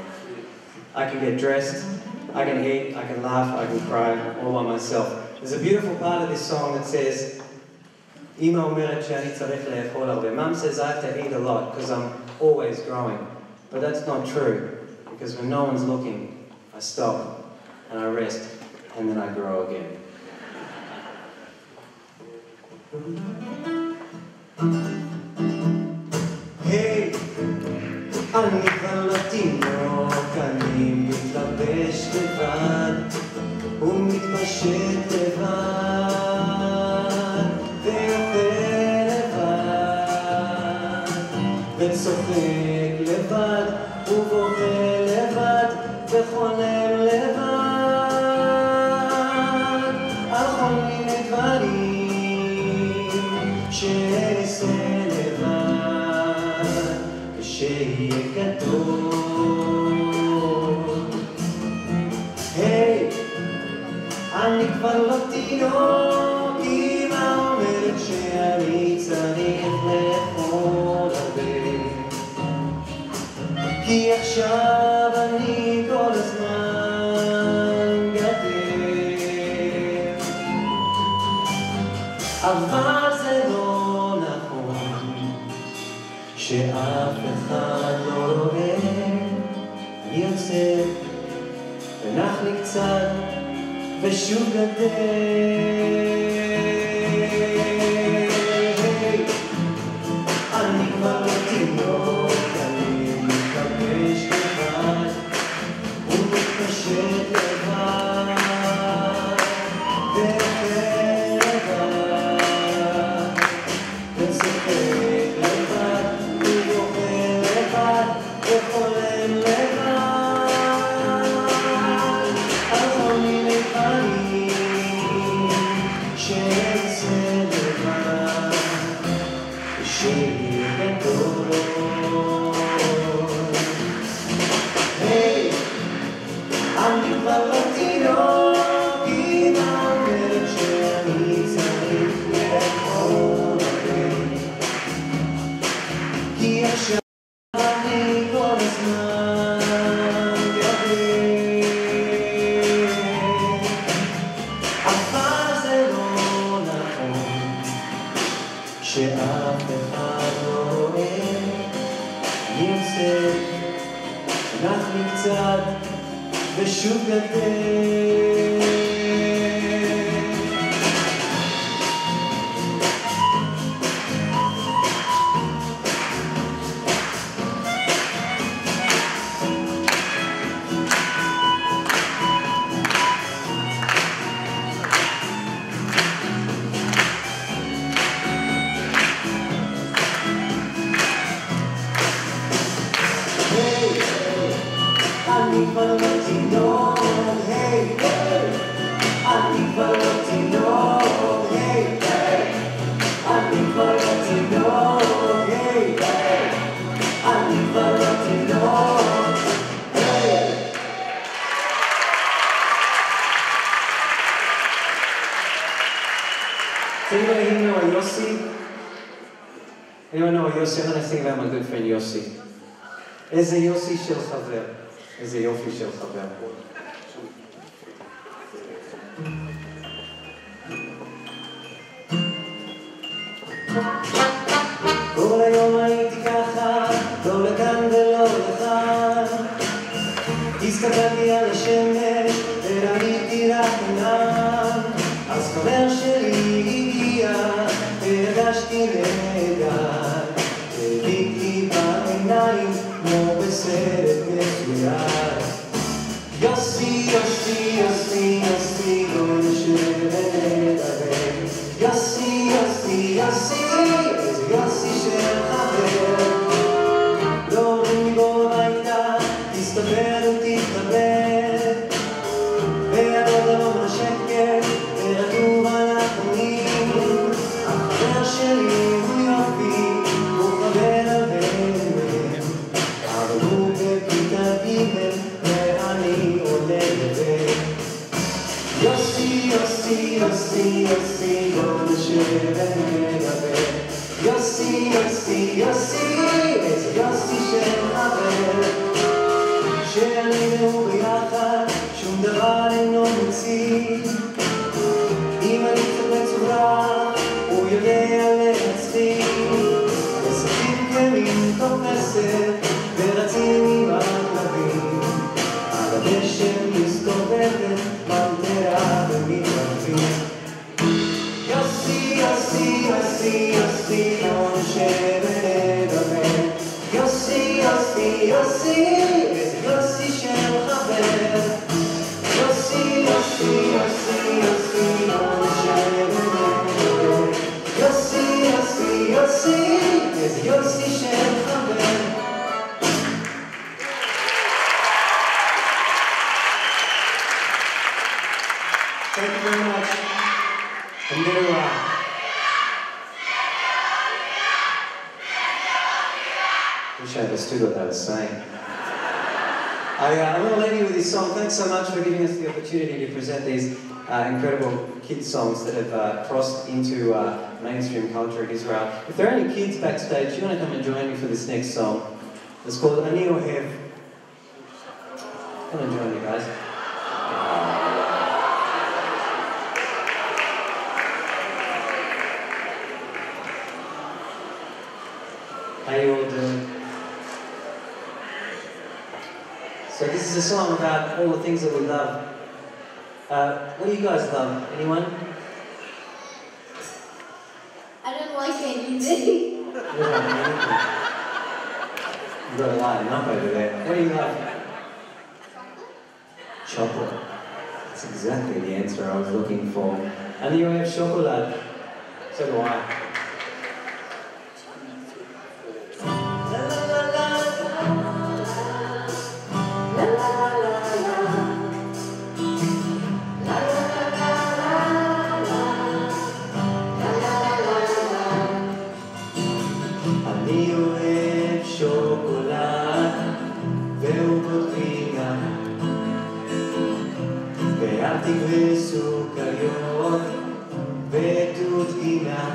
I can get dressed, I can eat, I can laugh, I can cry, all by myself. There's a beautiful part of this song that says, Ima omeret she'ani tzarech le'echol harbe. Mum says I have to eat a lot because I'm always growing. But that's not true, because when no one's looking, I stop and I rest and then I grow again. Hey, אני כבר לא תינוק, אני מתלבש לבד ומתפשט לבד ויותר וצוחק לבד, ובוכה לבד, וחולם לבד, על כל מיני דברים שאעשה לבד, כשיהיה גדול. היי, אני כבר לא תינוק, אמא אומרת שאני צריך לאכול הרבה, כי עכשיו אני כל הזמן גדל. אבל זה לא נכון שאף אחד לא רואה, אני יוצא ונח לי קצת ושוב גדל. אני כבר לא תינוק, אני מתלבש לבד ומתפשט לבד ואוכל לבד וצוחק לבד ובוכה לבד וחולם לבד על כל מיני דברים שאעשה לבד כשיהיה גדול. היי, אני כבר לא תינוק, אמא אומרת שאני צריך לאכול הרבה, כי עכשיו אני כל הזמן גדל. אבל זה לא נכון שאף אחד לא רואה, אני יוצא נח לי קצת ושוב גדל. אני כבר לא תינוק, היי, אני כבר לא תינוק, היי, אני כבר לא תינוק, היי, אני כבר לא תינוק, היי. Does anybody here know a Yossi? Anyone know a Yossi? I'm going to think about my good friend Yossi. איזה יוסי של חבר, איזה יופי של חבר. כל היום הייתי ככה, לא לכאן ולא לכאן, הסתכלתי על השמש וראיתי רק עיניים, אז חבר שלי הגיע והרגשתי נהדר, הביטי בעיניים כמו בסרט מצויר. יוסי, יוסי, יוסי, יוסי, בוא נשב ונדבר. יוסי, יוסי, יוסי, איזה יוסי של חבר. לא אומרים לי בוא הביתה, תסתבר ותתחבר, והדוד הרום לשקר ורטוב על הפנים. החבר שלי הוא יופי, הוא חבר הבן, אבל הוא בכיתה ג' ואני עולה לבן. יוסי, יוסי, יוסי, יוסי, בוא נשב ונדבר. יוסי, יוסי, יוסי, איזה יוסי של חבר, שאני והוא ביחד, שום דבר אינו מציל. אם אני קצת מצורע, הוא יודע להצחיק. משחקים כלים תוך כסף, ורצים עם הכלבים. על הדשא מסתובבת ממטרה ומתרחבים. יוסי, יוסי, יוסי, יוסי, בוא נשב ונדבר. יוסי, יוסי, יוסי, איזה יוסי של חבר. יוסי, יוסי, יוסי, יוסי, בוא נשב ונדבר. יוסי, יוסי, יוסי, איזה יוסי של חבר. I'm going to wish I understood what I was saying. I want to leave you with this song. Thanks so much for giving us the opportunity to present these incredible kids' songs that have crossed into mainstream culture in Israel. If there are any kids backstage, do you want to come and join me for this next song? It's called Ani Ohev. Come and join me, guys. How you all doing? So this is a song about all the things that we love. What do you guys love? Anyone? I don't like anything. You don't like anything. You've got to lighten up over there. What do you love? Chocolate. That's exactly the answer I was looking for. And you have chocolate. So do I. אני אוהב שוקולד ועוגות וארטיק וסוכריות ותות גינה.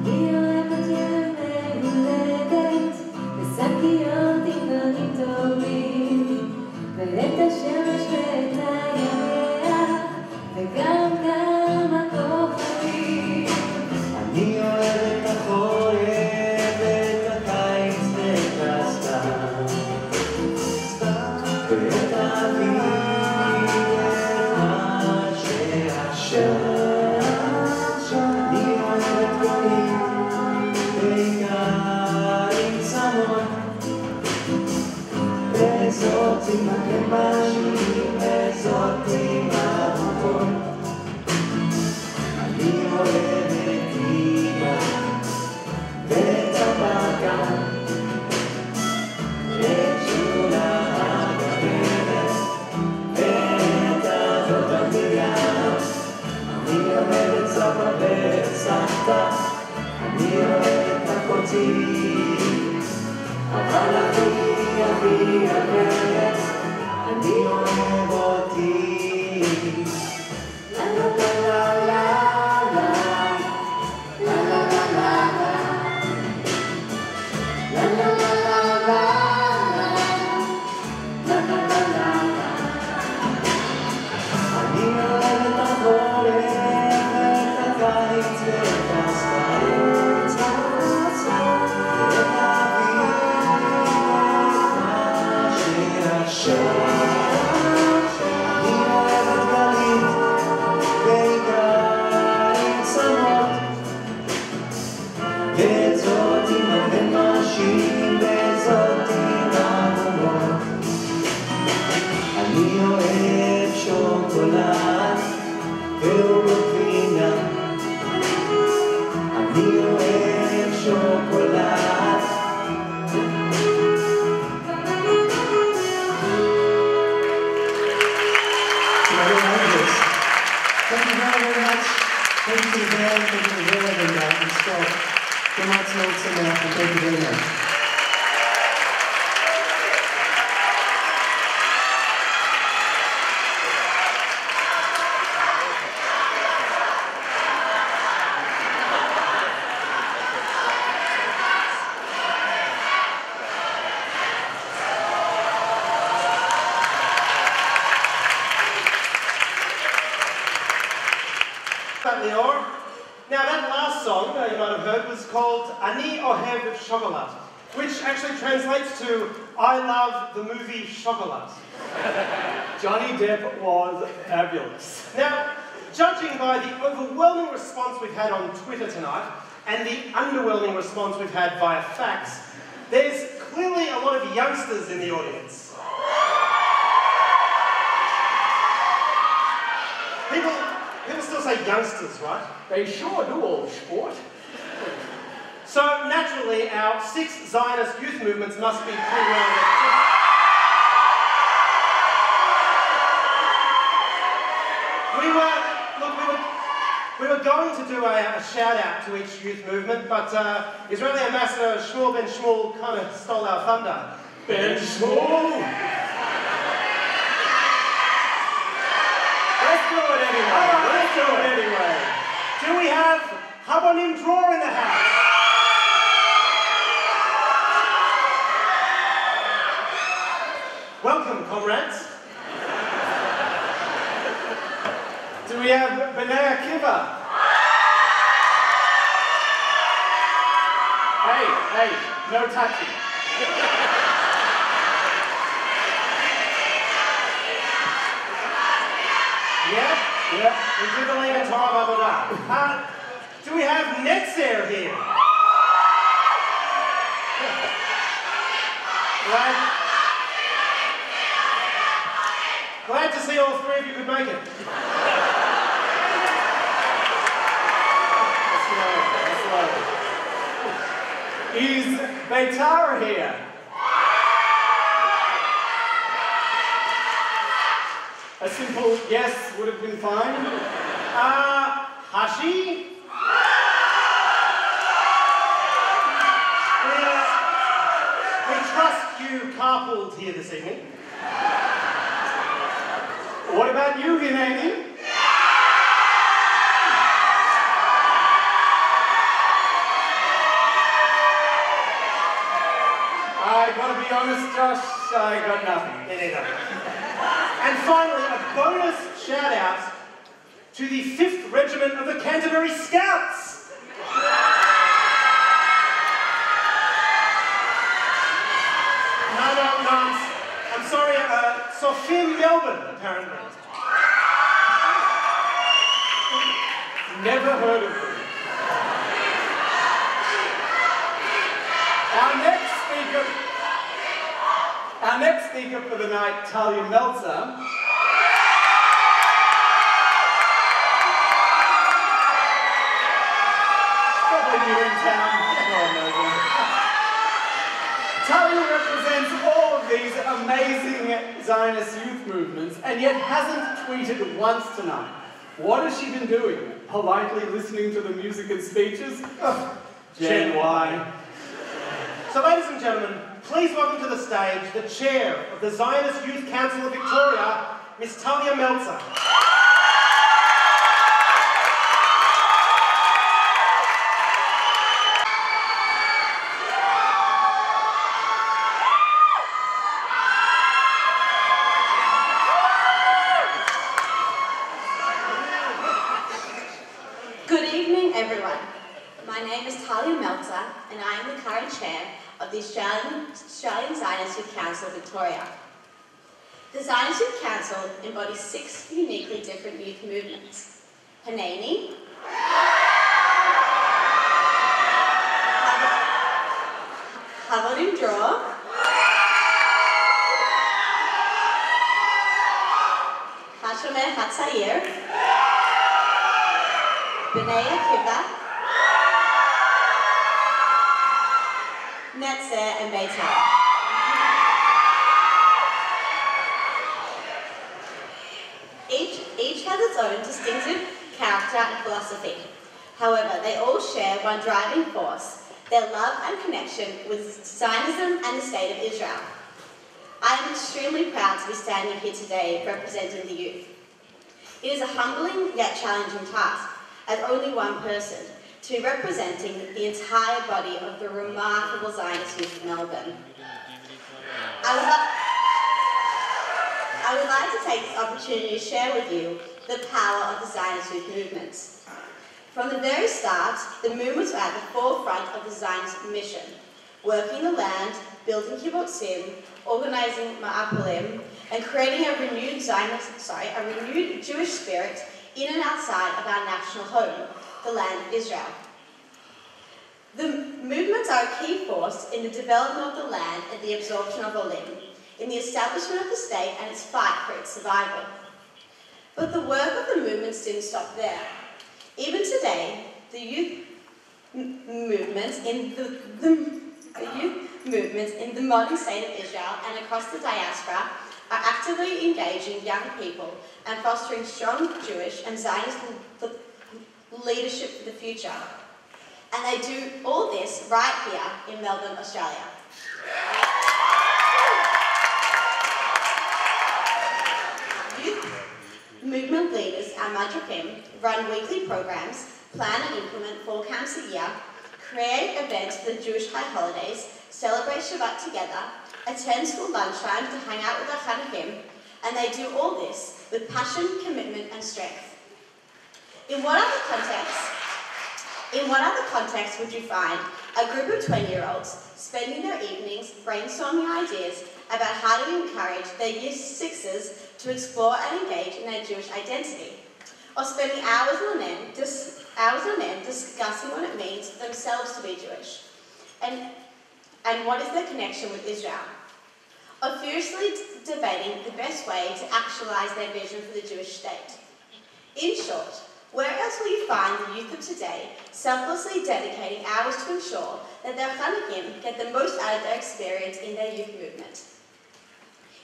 אני אוהבת ילד מהולדת ושקיות עם דברים טובים ואת השמש ואת הירח וגם כמה כוכבים. אני אוהב את החורף ואת הקיץ ואת הסתיו ואת האביב ואת מה שעכשיו. אני אוהב את גלים בעיקר עם צמות וזאת עם הקמשים וזאת עם ארוחות. אני אוהב את אמא ואת הבקה את שולה הגברת ואת אבות המדינה. אני אוהב את סבא ואת סבתא, אני אוהב את אחותי, אבל הכי הרבה אני אוהב אותי. לה לה לה לה לה וזאת עם הממשים וזאת עם המומות. אני אוהב שוקולד ועוגות גבינה. אני אוהב שוקולד. Thank you very much. Thank you to the band, thank you to the band and Scott. Yom Ha'azmaut Sameach, and thank you very much. Now that last song you might have heard was called Ani Ohev Chocolat, which actually translates to I love the movie Chocolat. Johnny Depp was fabulous. Now, judging by the overwhelming response we've had on Twitter tonight and the underwhelming response we've had via fax, there's clearly a lot of youngsters in the audience. People still say youngsters, right? They sure do, old sport. So naturally, our 6 Zionist youth movements must be pretty well elected. We were We were going to do a shout-out to each youth movement, but Israeli Ambassador Shmuel Ben Shmuel kind of stole our thunder. Ben Shmuel! Let's do it anyway. Let's do it anyway. Do we have Habonim Draw in the house? Welcome, comrades. Do we have B'nai Akiva? Hey, no touching. Yeah. We do believe in Torah Avodah. Do we have Netzer here? Glad to see all three of you could make it. That's low. Is Beitar here? A simple yes would have been fine. Hashi? We trust you carpooled here this evening. What about you, Hineni? I gotta be honest, Josh, I got nothing. Me neither. And finally, a bonus shout out to the 5th Regiment of the Canterbury Scouts. No, I'm sorry, Sophia Melbourne, apparently. Never heard of them. Our next speaker for the night, Talia Meltzer. Probably new in town. Everyone knows her. Talia represents all of these amazing Zionist youth movements and yet hasn't tweeted once tonight. What has she been doing? Politely listening to the music and speeches? Gen Y. So ladies and gentlemen, please welcome to the stage the chair of the Zionist Youth Council of Victoria, Miss Talia Meltzer. Good evening, everyone. My name is Talia Meltzer, and I am the current chair of the Australian Zionist Youth Council of Victoria. The Zionist Youth Council embodies 6 uniquely different youth movements: Haneni, Havodim Draw, Hashomer Hatzair, B'nai Akiva, Netzer, and Beitar. Each has its own distinctive character and philosophy. However, they all share one driving force: their love and connection with Zionism and the State of Israel. I am extremely proud to be standing here today representing the youth. It is a humbling yet challenging task, as only one person, to be representing the entire body of the remarkable Zionist youth of Melbourne. I would like to take this opportunity to share with you the power of the Zionist youth movements. From the very start, the movements were at the forefront of the Zionist mission, working the land, building kibbutzim, organizing ma'apolim, and creating a renewed Jewish spirit in and outside of our national home, the land of Israel. The movements are a key force in the development of the land and the absorption of Olim, in the establishment of the state and its fight for its survival. But the work of the movements didn't stop there. Even today, the youth movements in the modern state of Israel and across the diaspora are actively engaging young people and fostering strong Jewish and Zionist leadership for the future. And they do all this right here in Melbourne, Australia. Youth movement leaders at Madrakim run weekly programs, plan and implement 4 camps a year, create events for the Jewish high holidays, celebrate Shabbat together, attend school lunchtime to hang out with our Chanukkim, and they do all this with passion, commitment and strength. In what other context would you find a group of 20-year-olds spending their evenings brainstorming ideas about how to encourage their Year 6s to explore and engage in their Jewish identity, or spending hours on end discussing what it means for themselves to be Jewish, and what is their connection with Israel, or fiercely debating the best way to actualize their vision for the Jewish state? In short, where else will you find the youth of today selflessly dedicating hours to ensure that their Chanukim get the most out of their experience in their youth movement?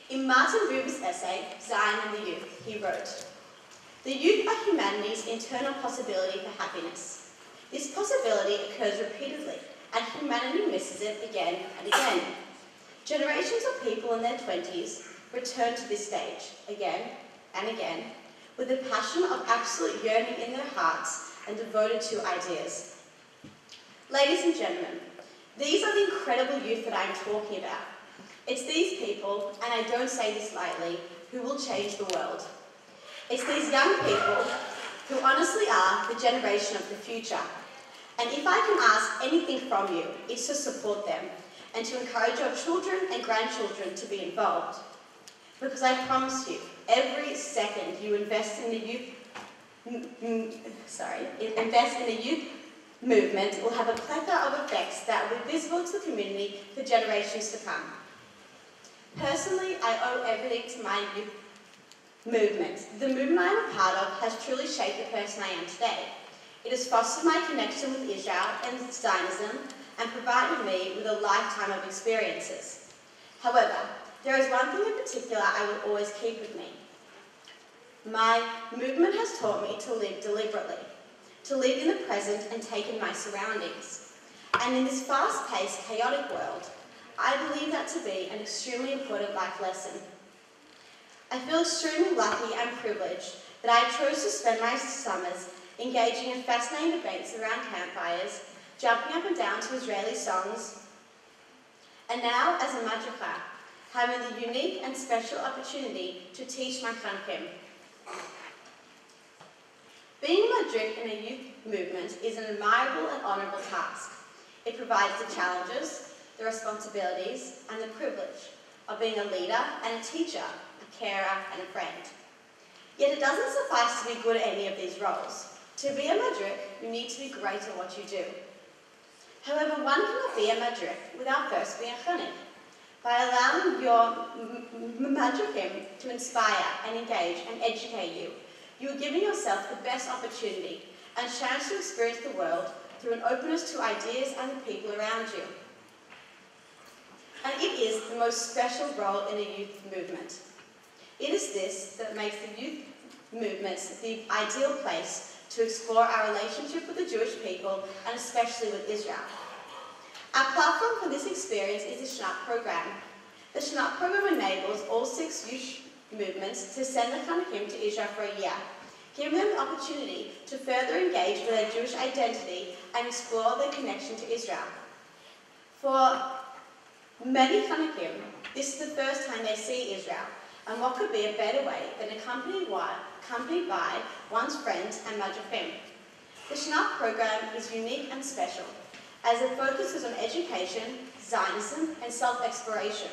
In Martin Buber's essay, Zion and the Youth, he wrote, "The youth are humanity's internal possibility for happiness. This possibility occurs repeatedly, and humanity misses it again and again. Generations of people in their 20s return to this stage again and again, with a passion of absolute yearning in their hearts and devoted to ideas." Ladies and gentlemen, these are the incredible youth that I'm talking about. It's these people, and I don't say this lightly, who will change the world. It's these young people who honestly are the generation of the future. And if I can ask anything from you, it's to support them and to encourage your children and grandchildren to be involved. Because I promise you, every second you invest in the youth movement will have a plethora of effects that will be visible to the community for generations to come. Personally, I owe everything to my youth movement. The movement I am a part of has truly shaped the person I am today. It has fostered my connection with Israel and Zionism and provided me with a lifetime of experiences. However, there is one thing in particular I will always keep with me. My movement has taught me to live deliberately, to live in the present and take in my surroundings. And in this fast-paced, chaotic world, I believe that to be an extremely important life lesson. I feel extremely lucky and privileged that I chose to spend my summers engaging in fascinating debates around campfires, jumping up and down to Israeli songs, and now, as a madracha, having the unique and special opportunity to teach my Chanukim. Being a madrik in a youth movement is an admirable and honourable task. It provides the challenges, the responsibilities, and the privilege of being a leader and a teacher, a carer and a friend. Yet it doesn't suffice to be good at any of these roles. To be a madrik, you need to be great at what you do. However, one cannot be a madrik without first being a chanuk. By allowing your madrikim to inspire and engage and educate you, you are giving yourself the best opportunity and chance to experience the world through an openness to ideas and the people around you. And it is the most special role in a youth movement. It is this that makes the youth movement the ideal place to explore our relationship with the Jewish people and especially with Israel. Our platform for this experience is the Shnat program. The Shnat program enables all 6 youth movements to send the Chanukim to Israel for a year, giving them the opportunity to further engage with their Jewish identity and explore their connection to Israel. For many Chanukim, this is the first time they see Israel, and what could be a better way than accompanied by one's friends and madrachim. The Shnat program is unique and special, as it focuses on education, Zionism, and self-exploration,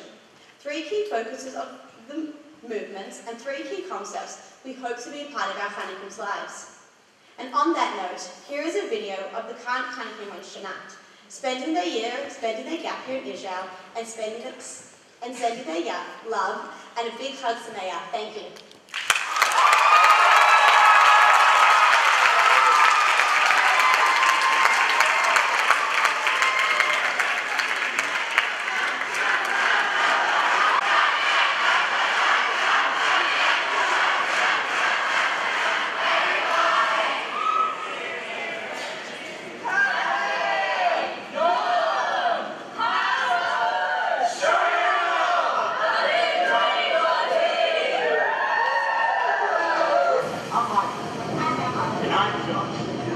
3 key focuses of the movements and 3 key concepts we hope to be a part of our Chanukim's lives. And on that note, here is a video of the current Chanukim on Shnat, spending their gap here in Israel, and sending their love and a big hug to Maya. Thank you.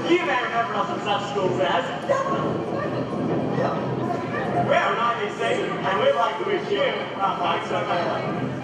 You may remember us from such schools as we're an IBC, and we'd like to wish you a thanks for better.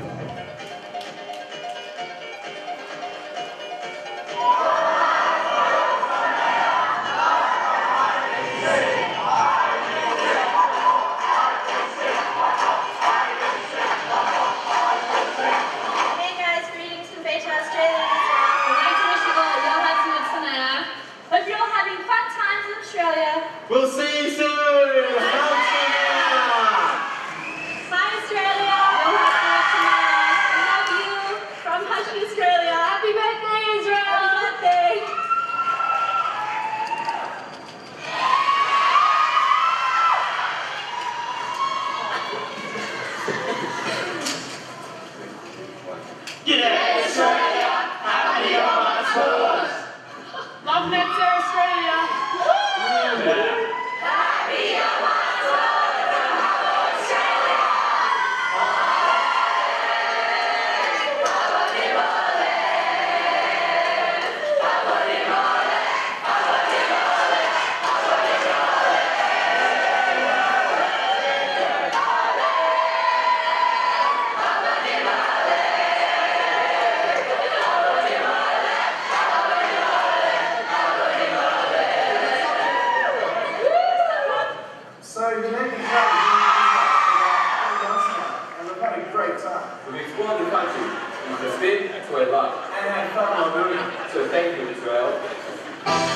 We'll see you soon! Hi Australia! Yom Ha'azmaut tonight. Love you from Hushy Australia. Happy birthday Israel! Happy birthday! G'day Australia! Happy Yom Ha'azmaut! Love Netzer Australia! Happy Yom So you may be proud of Yom Ha'azmaut, and we've had a great time. We've explored the country, from the state to a lot, And had fun while doing it. so thank you, Israel. Oh,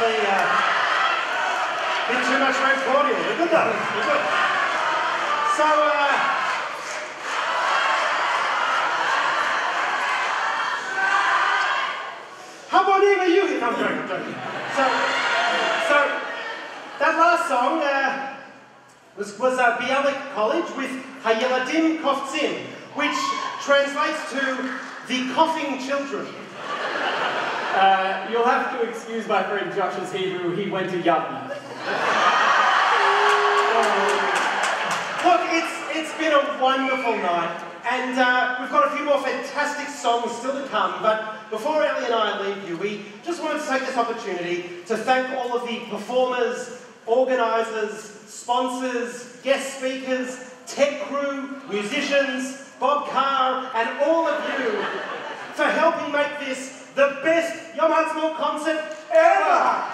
probably a bit too much red cordial. They're good though. They're good. So, how about even you? No, I'm joking, I'm joking. So that last song was Bialik College with Hayeladim Koftzim, which translates to the coughing children. You'll have to excuse my friend Josh's Hebrew, he went to Yavna. Look, it's been a wonderful night, and we've got a few more fantastic songs still to come, but before Ellie and I leave you, we just wanted to take this opportunity to thank all of the performers, organisers, sponsors, guest speakers, tech crew, musicians, Bob Carr, and all of you for helping make this the best Yom Ha'azmaut concert ever!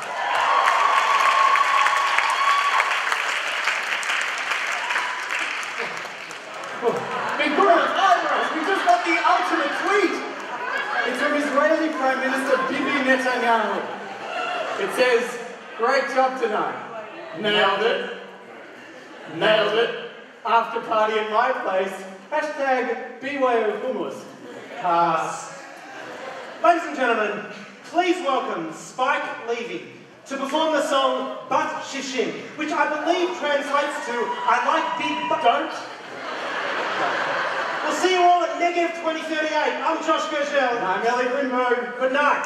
Big Brother's eyebrows! We just got the ultimate tweet! It's from Israeli Prime Minister Bibi Netanyahu. It says, great job tonight. Nailed it. Nailed it. After party at my place. Hashtag BYO hummus. Pass. Ladies and gentlemen, please welcome Spike Levy to perform the song Bat Shishim, which I believe translates to I like big butt. Don't. We'll see you all at Negev 2038. I'm Josh Gershel. And I'm Ellie Grinberg. Good night.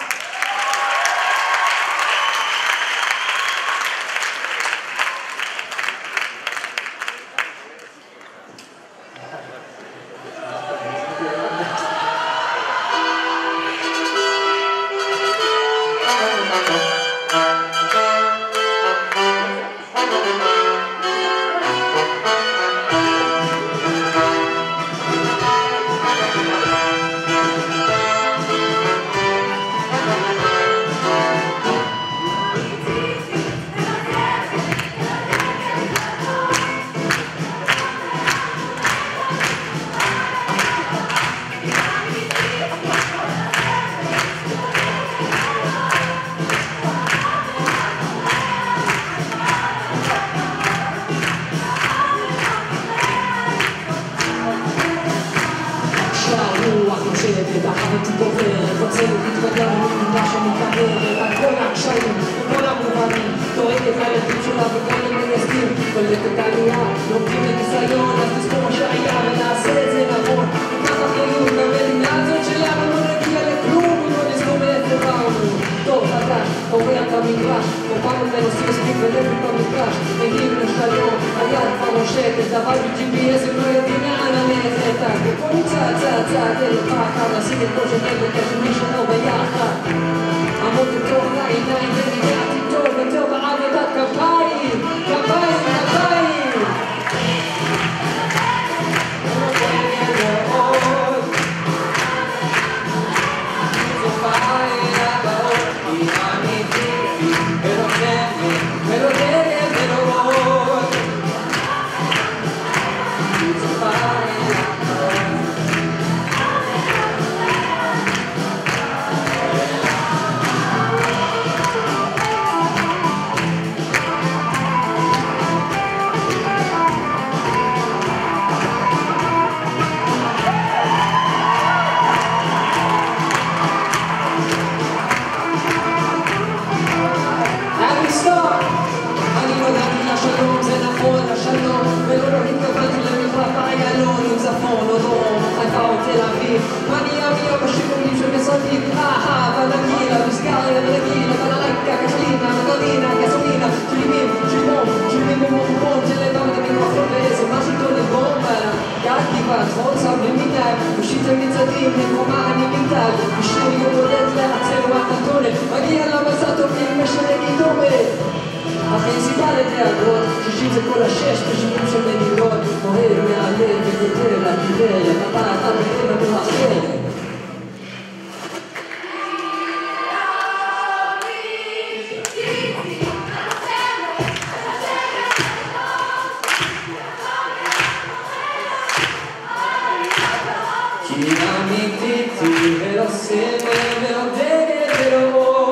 Ki amititi, vero seme, vero dege, vero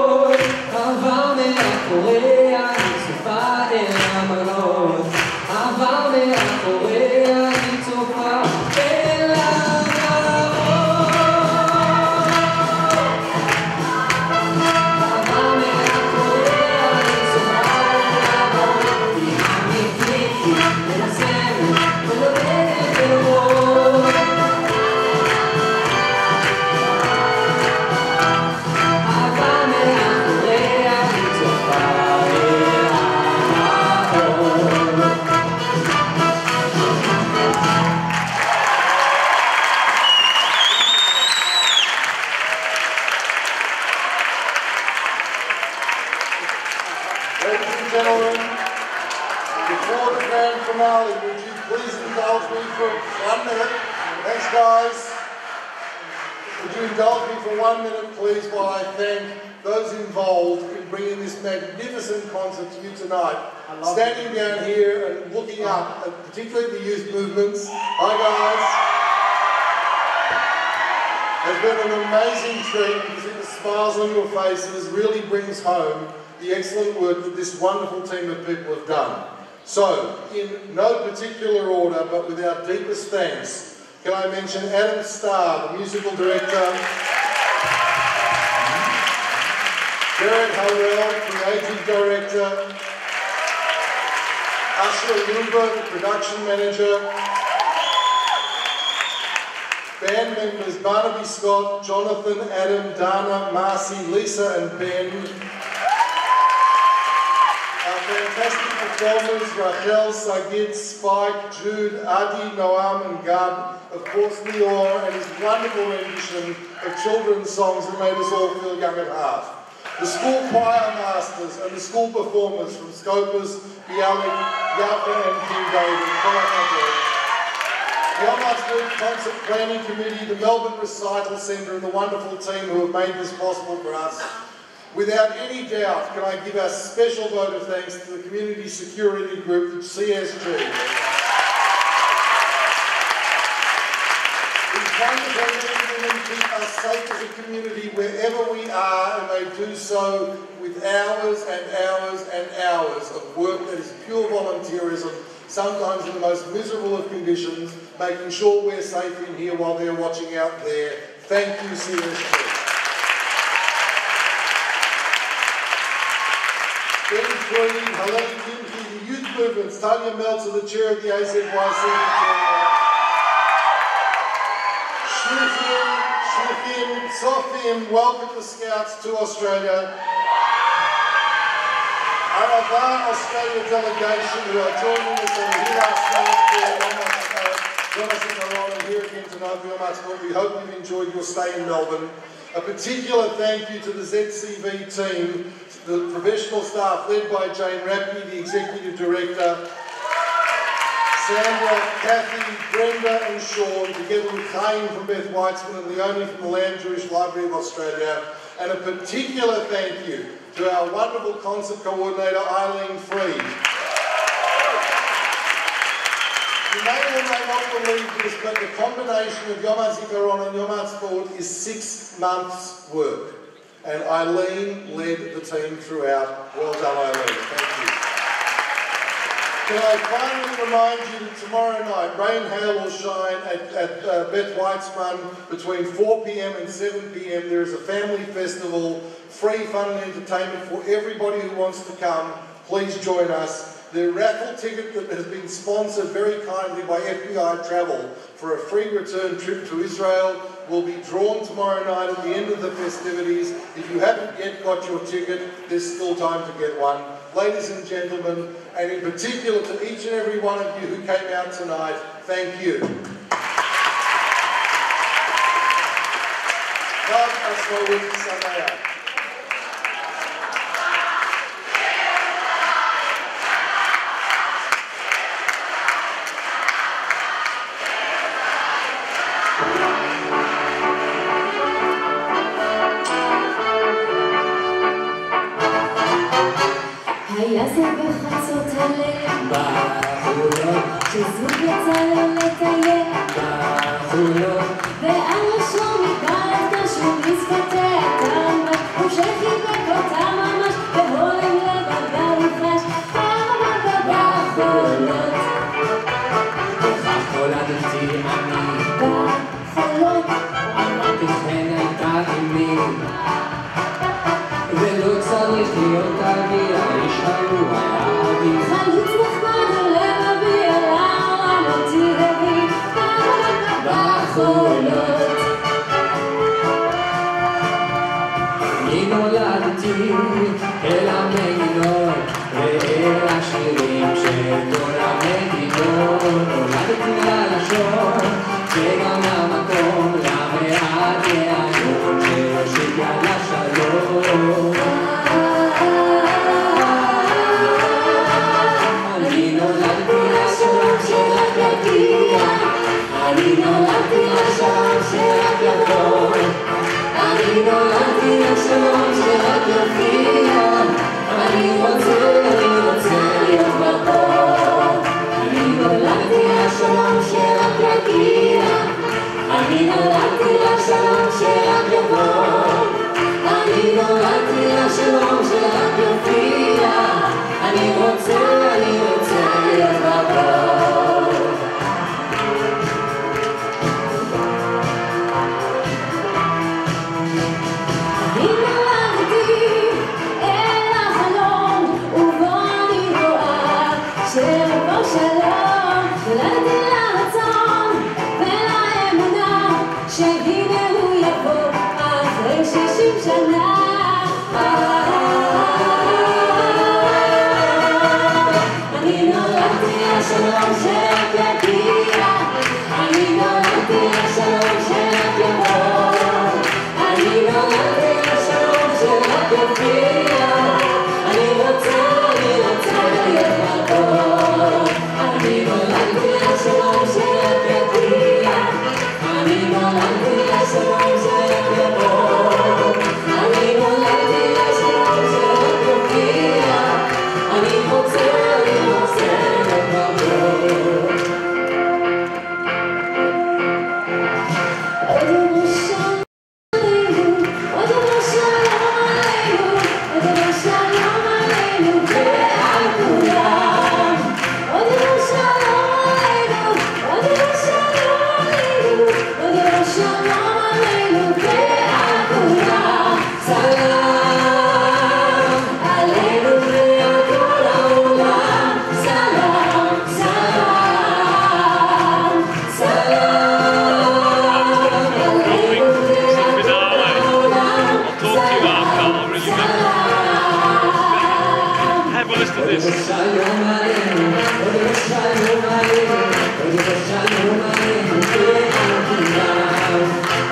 מאחוריה היא צופה אל המראות, עבר מאחוריה היא צופה אל המראות. עבר מאחוריה היא צופה אל המראות, היא אמיתית, היא מנסרת ולומדת לראות. עבר מאחוריה היא צופה אל המראות. Ladies and gentlemen, before the grand finale, would you please indulge me for 1 minute? Thanks, guys. Would you indulge me for 1 minute, please, while I thank those involved in bringing this magnificent concert to you tonight. Standing down here and looking up, at particularly the youth movements. Hi, guys. Has been an amazing treat because the smiles on your faces really brings home the excellent work that this wonderful team of people have done. So, in no particular order, but with our deepest thanks, can I mention Adam Starr, the musical director, Jared Howell, creative director, Asher Luba, the production manager, band members Barnaby Scott, Jonathan, Adam, Dana, Marcy, Lisa and Ben. Our fantastic performers, Rachel, Sagit, Spike, Jude, Adi, Noam and Gab. Of course, Lior and his wonderful rendition of children's songs that made us all feel young at heart. The school choir masters and the school performers from Scopus, Bialik, Yalka and King David. The Yom Ha'azmaut Concert Planning Committee, the Melbourne Recital Centre and the wonderful team who have made this possible for us. Without any doubt, can I give a special vote of thanks to the community security group, the CSG. These wonderful men and women keep us safe as a community wherever we are, and they do so with hours and hours and hours of work that is pure volunteerism, sometimes in the most miserable of conditions, making sure we're safe in here while they're watching out there. Thank you, CSG. Ben Green, Helene Kimke, the youth movements, Tanya Meltzer, the chair of the AZYC, Shufim, Sofim, welcome the Scouts to Australia. Arava Australia delegation who are joining us on here last night for Yom Ha'azmaut and here again tonight for Yom Ha'azmaut. We hope you've enjoyed your stay in Melbourne. A particular thank you to the ZCV team, the professional staff led by Jane Rapke, the Executive Director, Sandra, Kathy, Brenda and Sean, together with Kane from Beth Weitzman and Leonie from the Land Jewish Library of Australia. And a particular thank you to our wonderful concert coordinator, Eileen Freed. You may or may not believe this, but the combination of Yom Ha'azikaron and Yom Ha'azmaut is 6 months' work. And Eileen led the team throughout. Well done, Eileen. Thank you. Can I finally remind you that tomorrow night, rain, hail or shine, at Beth Weitzman, between 4 p.m. and 7 p.m, there is a family festival, free fun and entertainment for everybody who wants to come. Please join us. The raffle ticket that has been sponsored very kindly by FBI Travel for a free return trip to Israel will be drawn tomorrow night at the end of the festivities. If you haven't yet got your ticket, there's still time to get one. Ladies and gentlemen, and in particular to each and every one of you who came out tonight, thank you. Chag Ha'azmaut Sameach. היה זה בחצות הליל בחולות, שזוג יצא לו לטייל בחולות, ועל ראשו מגל שהוא מספטע את העמק, הוא שחיבק אותה ממש בהולם לב אל המגינות ואל השירים של כל המדינות. נולדתי ללשון שגם למקום למעט העיון שיושיט יד לשלום. אני נולדתי לשלום שרק יגיע, אני נולדתי לשלום שרק יבוא, אני נולדתי לשלום שרק יופיע, אני רוצה להיות בכל. אני נולדתי לשלום שרק יגיע, אני נולדתי לשלום שרק יבוא, אני נולדתי לשלום שרק יופיע, אני רוצה להיות בכל. שלום, נולדתי לרצון ולאמונה שהנה הוא יבוא אחרי 60 שנה. אני נולדתי לשלום שרק יגיע, אני נולדתי לשלום שרק יבוא, אני נולדתי לשלום שרק יופיע, אני רוצה להיות בכל. אני נולדתי לשלום שרק יגיע, אני נולדתי לשלום שרק יבוא, אני נולדתי לשלום שרק יופיע, אני רוצה להיות בכל. עוד יבוא שלום עלינו, עוד יבוא שלום עלינו, עוד יבוא שלום עלינו ועל כולם. עוד יבוא שלום עלינו, עוד יבוא שלום עלינו, עוד יבוא שלום עלינו ועל כולם. סלאם עלינו ועל כל העולם, סלאם, סלאם, סלאם עלינו ועל כל העולם, סלאם, סלאם. Have a listen to this. שלום עלינו, עוד יבוא שלום עלינו, עוד יבוא שלום עלינו ועל כולם.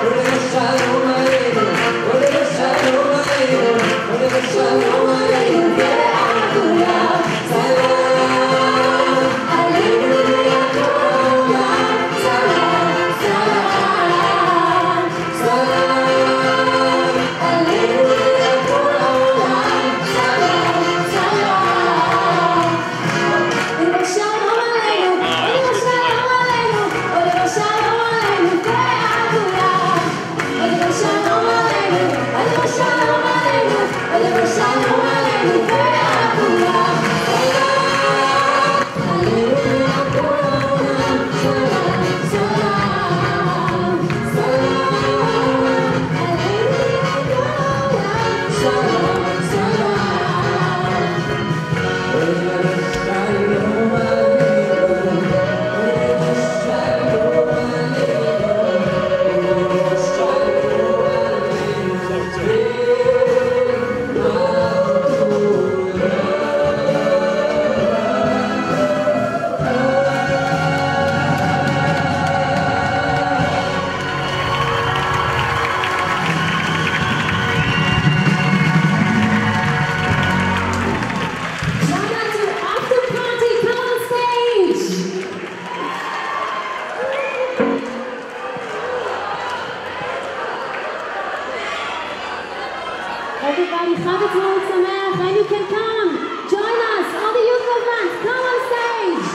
עוד יבוא שלום עלינו, עוד יבוא שלום עלינו, עוד יבוא שלום עלינו ועל כולם. סלאם עלינו ועל כל העולם, סלאם, סלאם, סלאם עלינו ועל כל העולם, סלאם, סלאם. עוד יבוא שלום עלינו, עוד יבוא שלום עלינו, עוד יבוא שלום עלינו ועל כולם. עוד יבוא שלום עלינו, עוד יבוא שלום עלינו, עוד יבוא שלום עלינו ועל כולם. עלינו ועל כל העולם, סלאם, סלאם, סלאם. עלינו ועל כל העולם, סלאם, סלאם. עוד יבוא שלום עלינו, עוד יבוא שלום עלינו, עוד יבוא שלום Shout out to After Party, come on stage! Everybody, Chag Ha'azmaut Sameach, and you can come. Join us, all the youth movement, come on stage!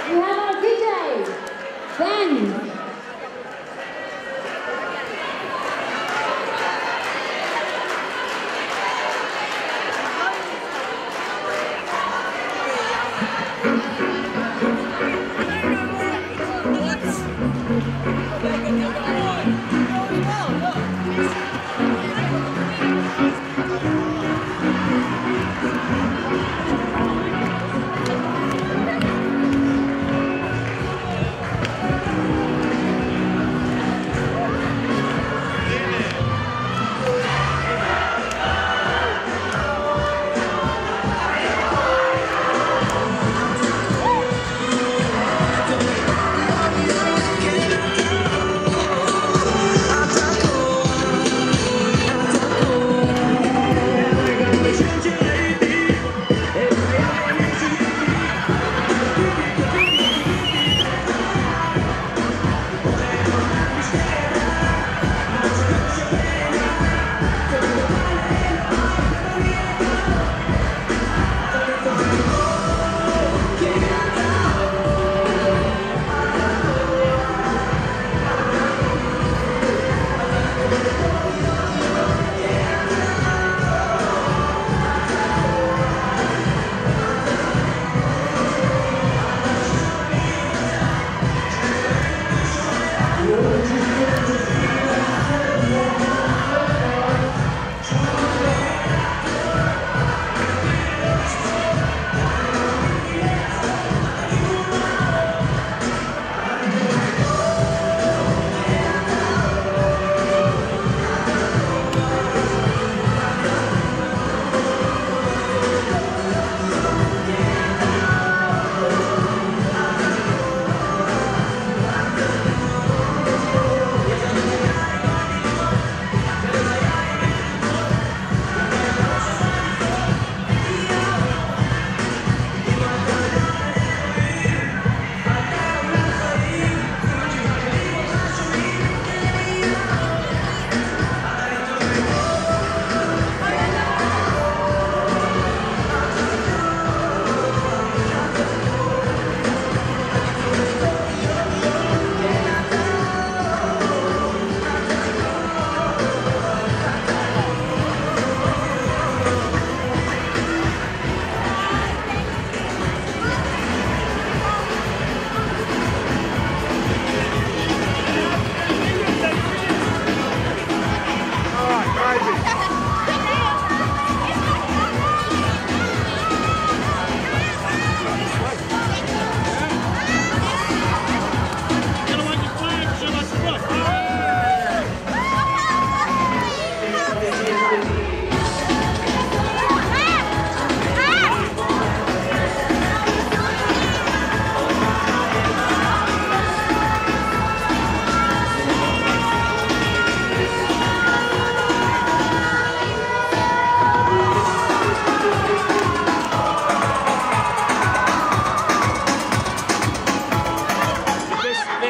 We have our DJ, Ben.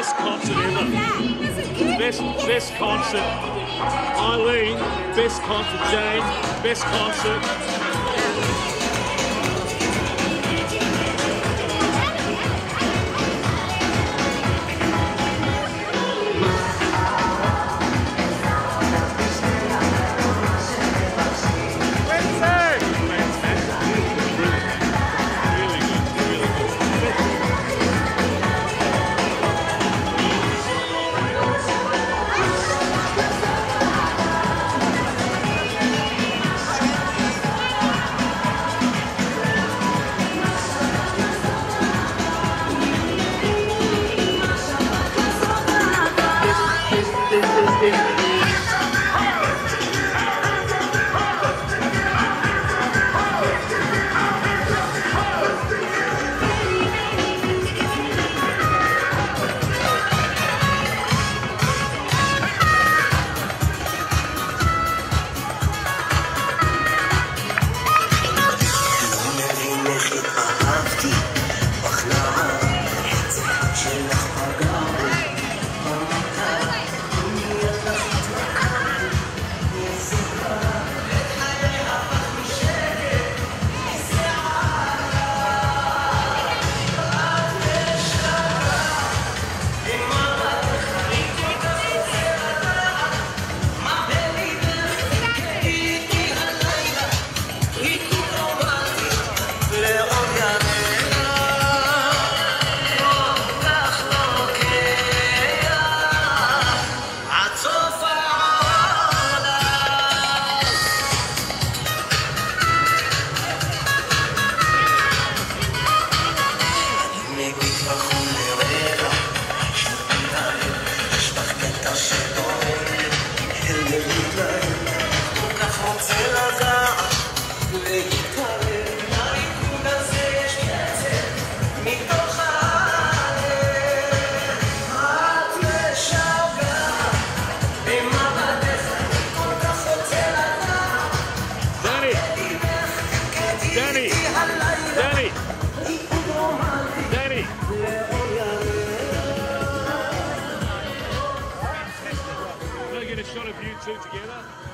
best concert ever. Best concert. Eileen, best concert. Jane, best concert. Shot of you two together.